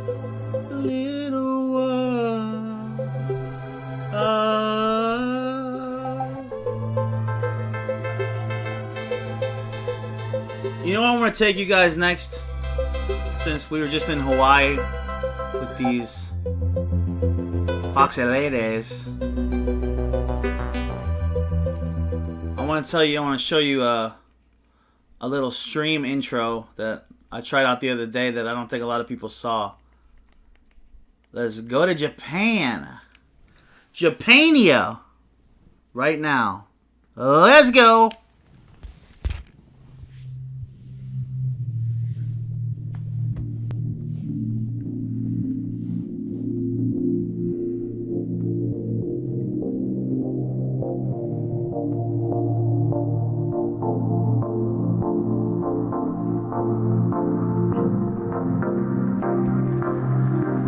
little one. want to take you guys next, since we were just in Hawaii with these foxy ladies. I want to show you a little stream intro that I tried out the other day that I don't think a lot of people saw. Let's go to Japan. Japania. Right now. Let's go.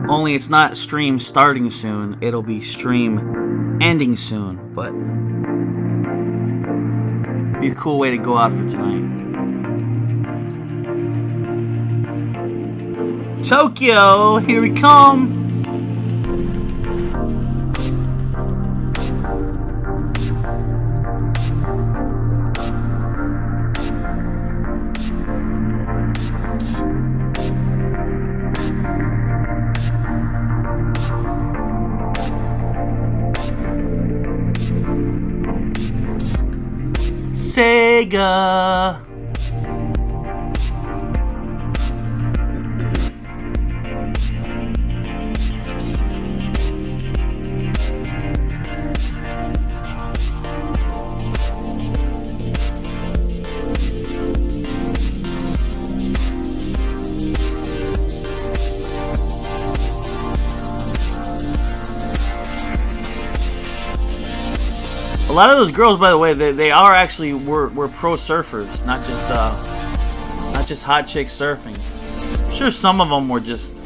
Only it's not stream starting soon, it'll be stream ending soon, but be a cool way to go out for tonight. Tokyo, here we come! Sega. A lot of those girls, by the way, they are actually were pro surfers, not just hot chicks surfing. I'm sure some of them were just,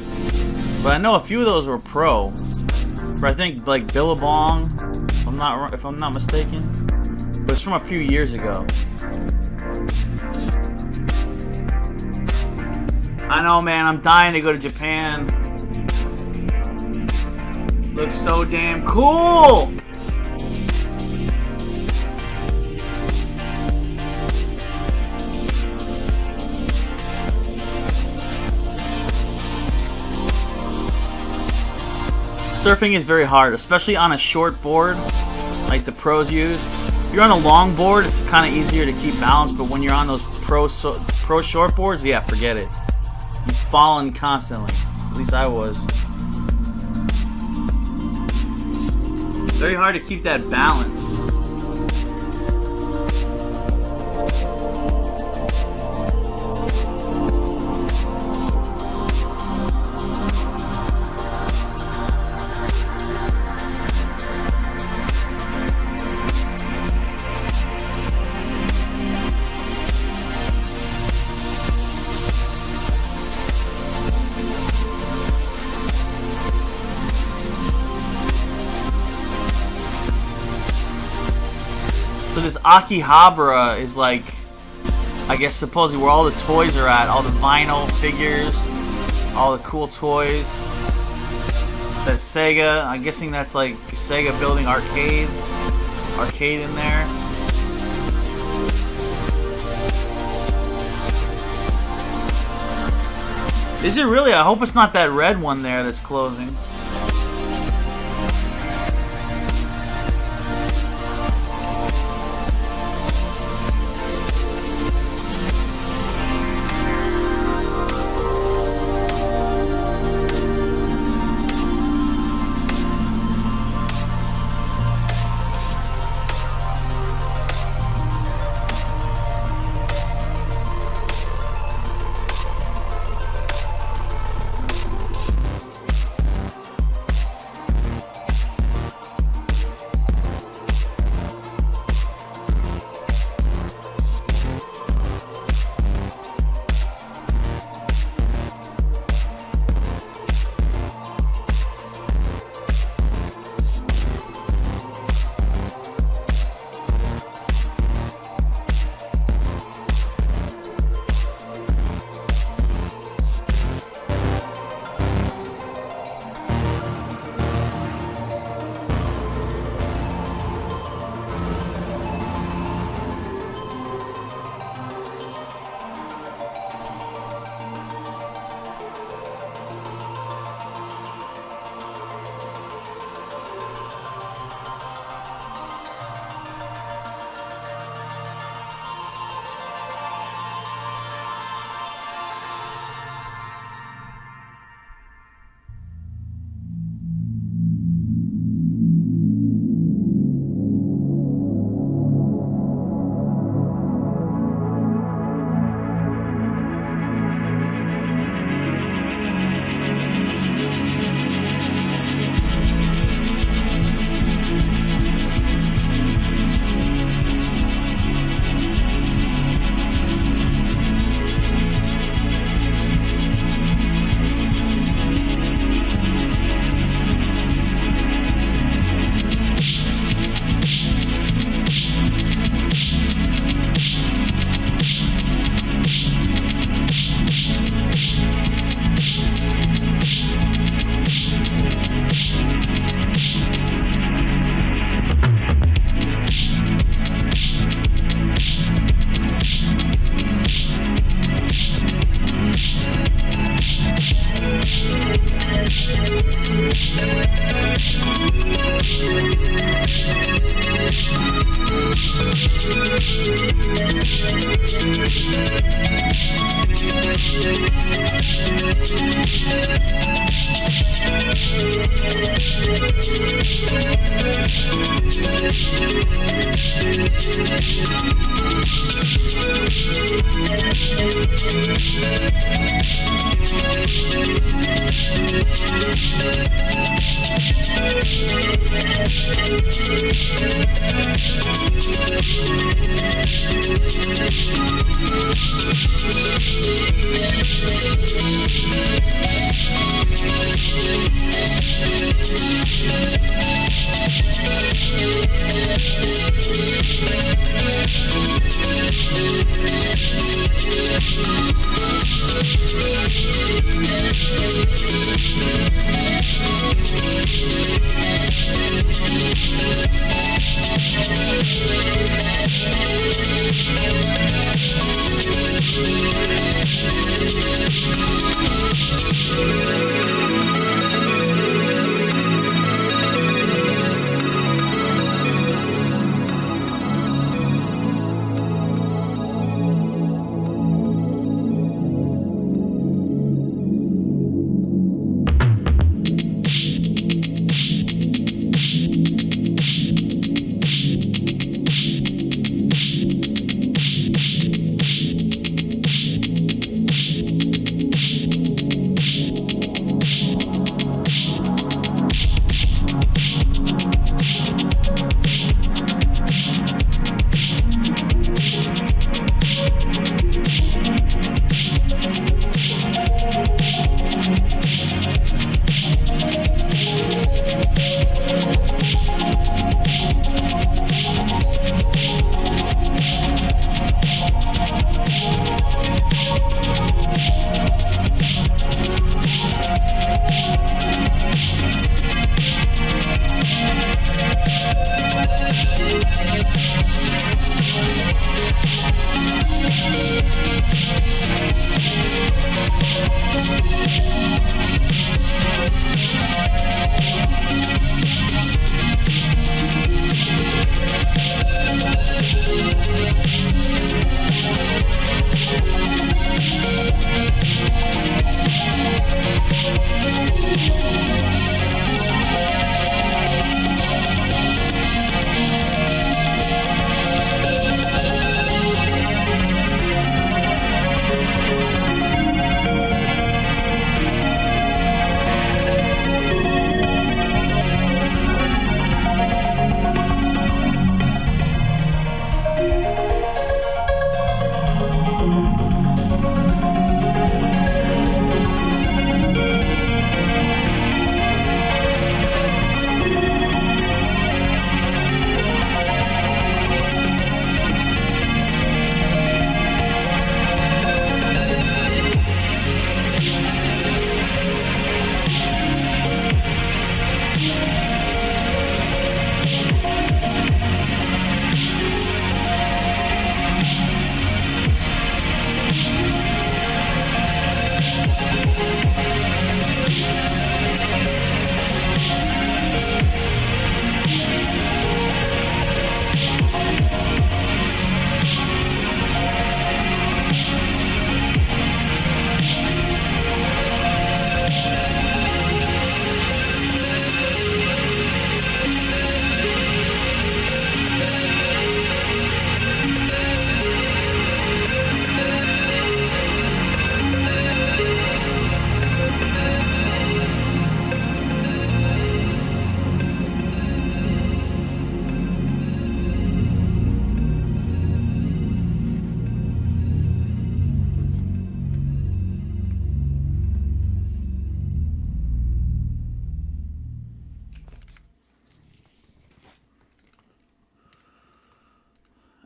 but I know a few of those were pro. I think like Billabong, if I'm not mistaken, but it's from a few years ago. I know, man. I'm dying to go to Japan. Looks so damn cool. Surfing is very hard, especially on a short board like the pros use. If you're on a long board, it's kind of easier to keep balance, but when you're on those pro short boards, yeah, forget it. You're falling constantly. At least I was. Very hard to keep that balance. So this Akihabara is like, I guess supposedly where all the toys are at, all the vinyl figures, all the cool toys. That Sega, I'm guessing that's like Sega building arcade in there. Is it really? I hope it's not that red one there that's closing.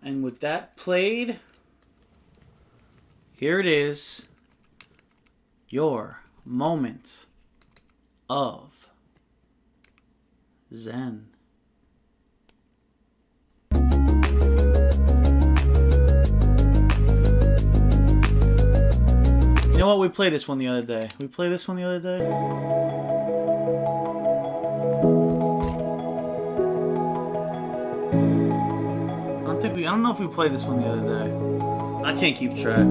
And with that played, here it is, your moment of Zen. You know what? We played this one the other day. I don't know if we played this one the other day. I can't keep track.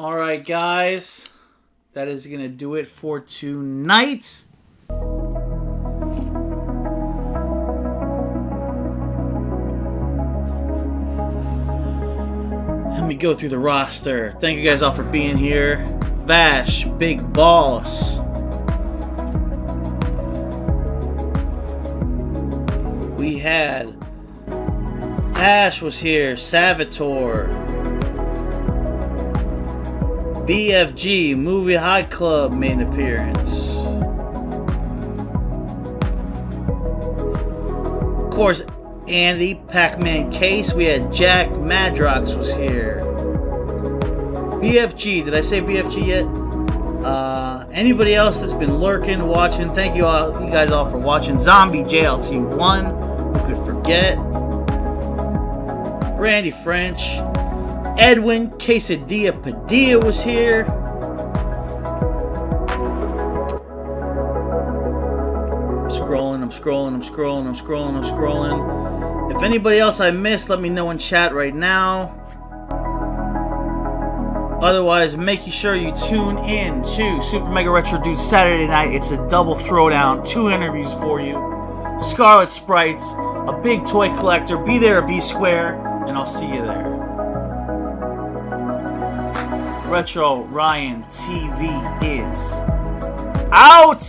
Alright, guys. That is going to do it for tonight. Let me go through the roster. Thank you guys all for being here. Vash, Big Boss. We had Ash was here. Salvatore. BFG, Movie High Club made an appearance. Of course, Andy, Pac-Man Case. We had Jack Madrox was here. BFG, did I say BFG yet? Anybody else that's been lurking, watching, thank you all, you guys all for watching. Zombie JLT1, who could forget. Randy French. Edwin Quesadilla Padilla was here. I'm scrolling. If anybody else I missed, let me know in chat right now. Otherwise, make sure you tune in to Super Mega Retro Dude Saturday night. It's a double throwdown, 2 interviews for you. Scarlet Sprites, a big toy collector. Be there or be square, and I'll see you there. Retro Ryan TV is out!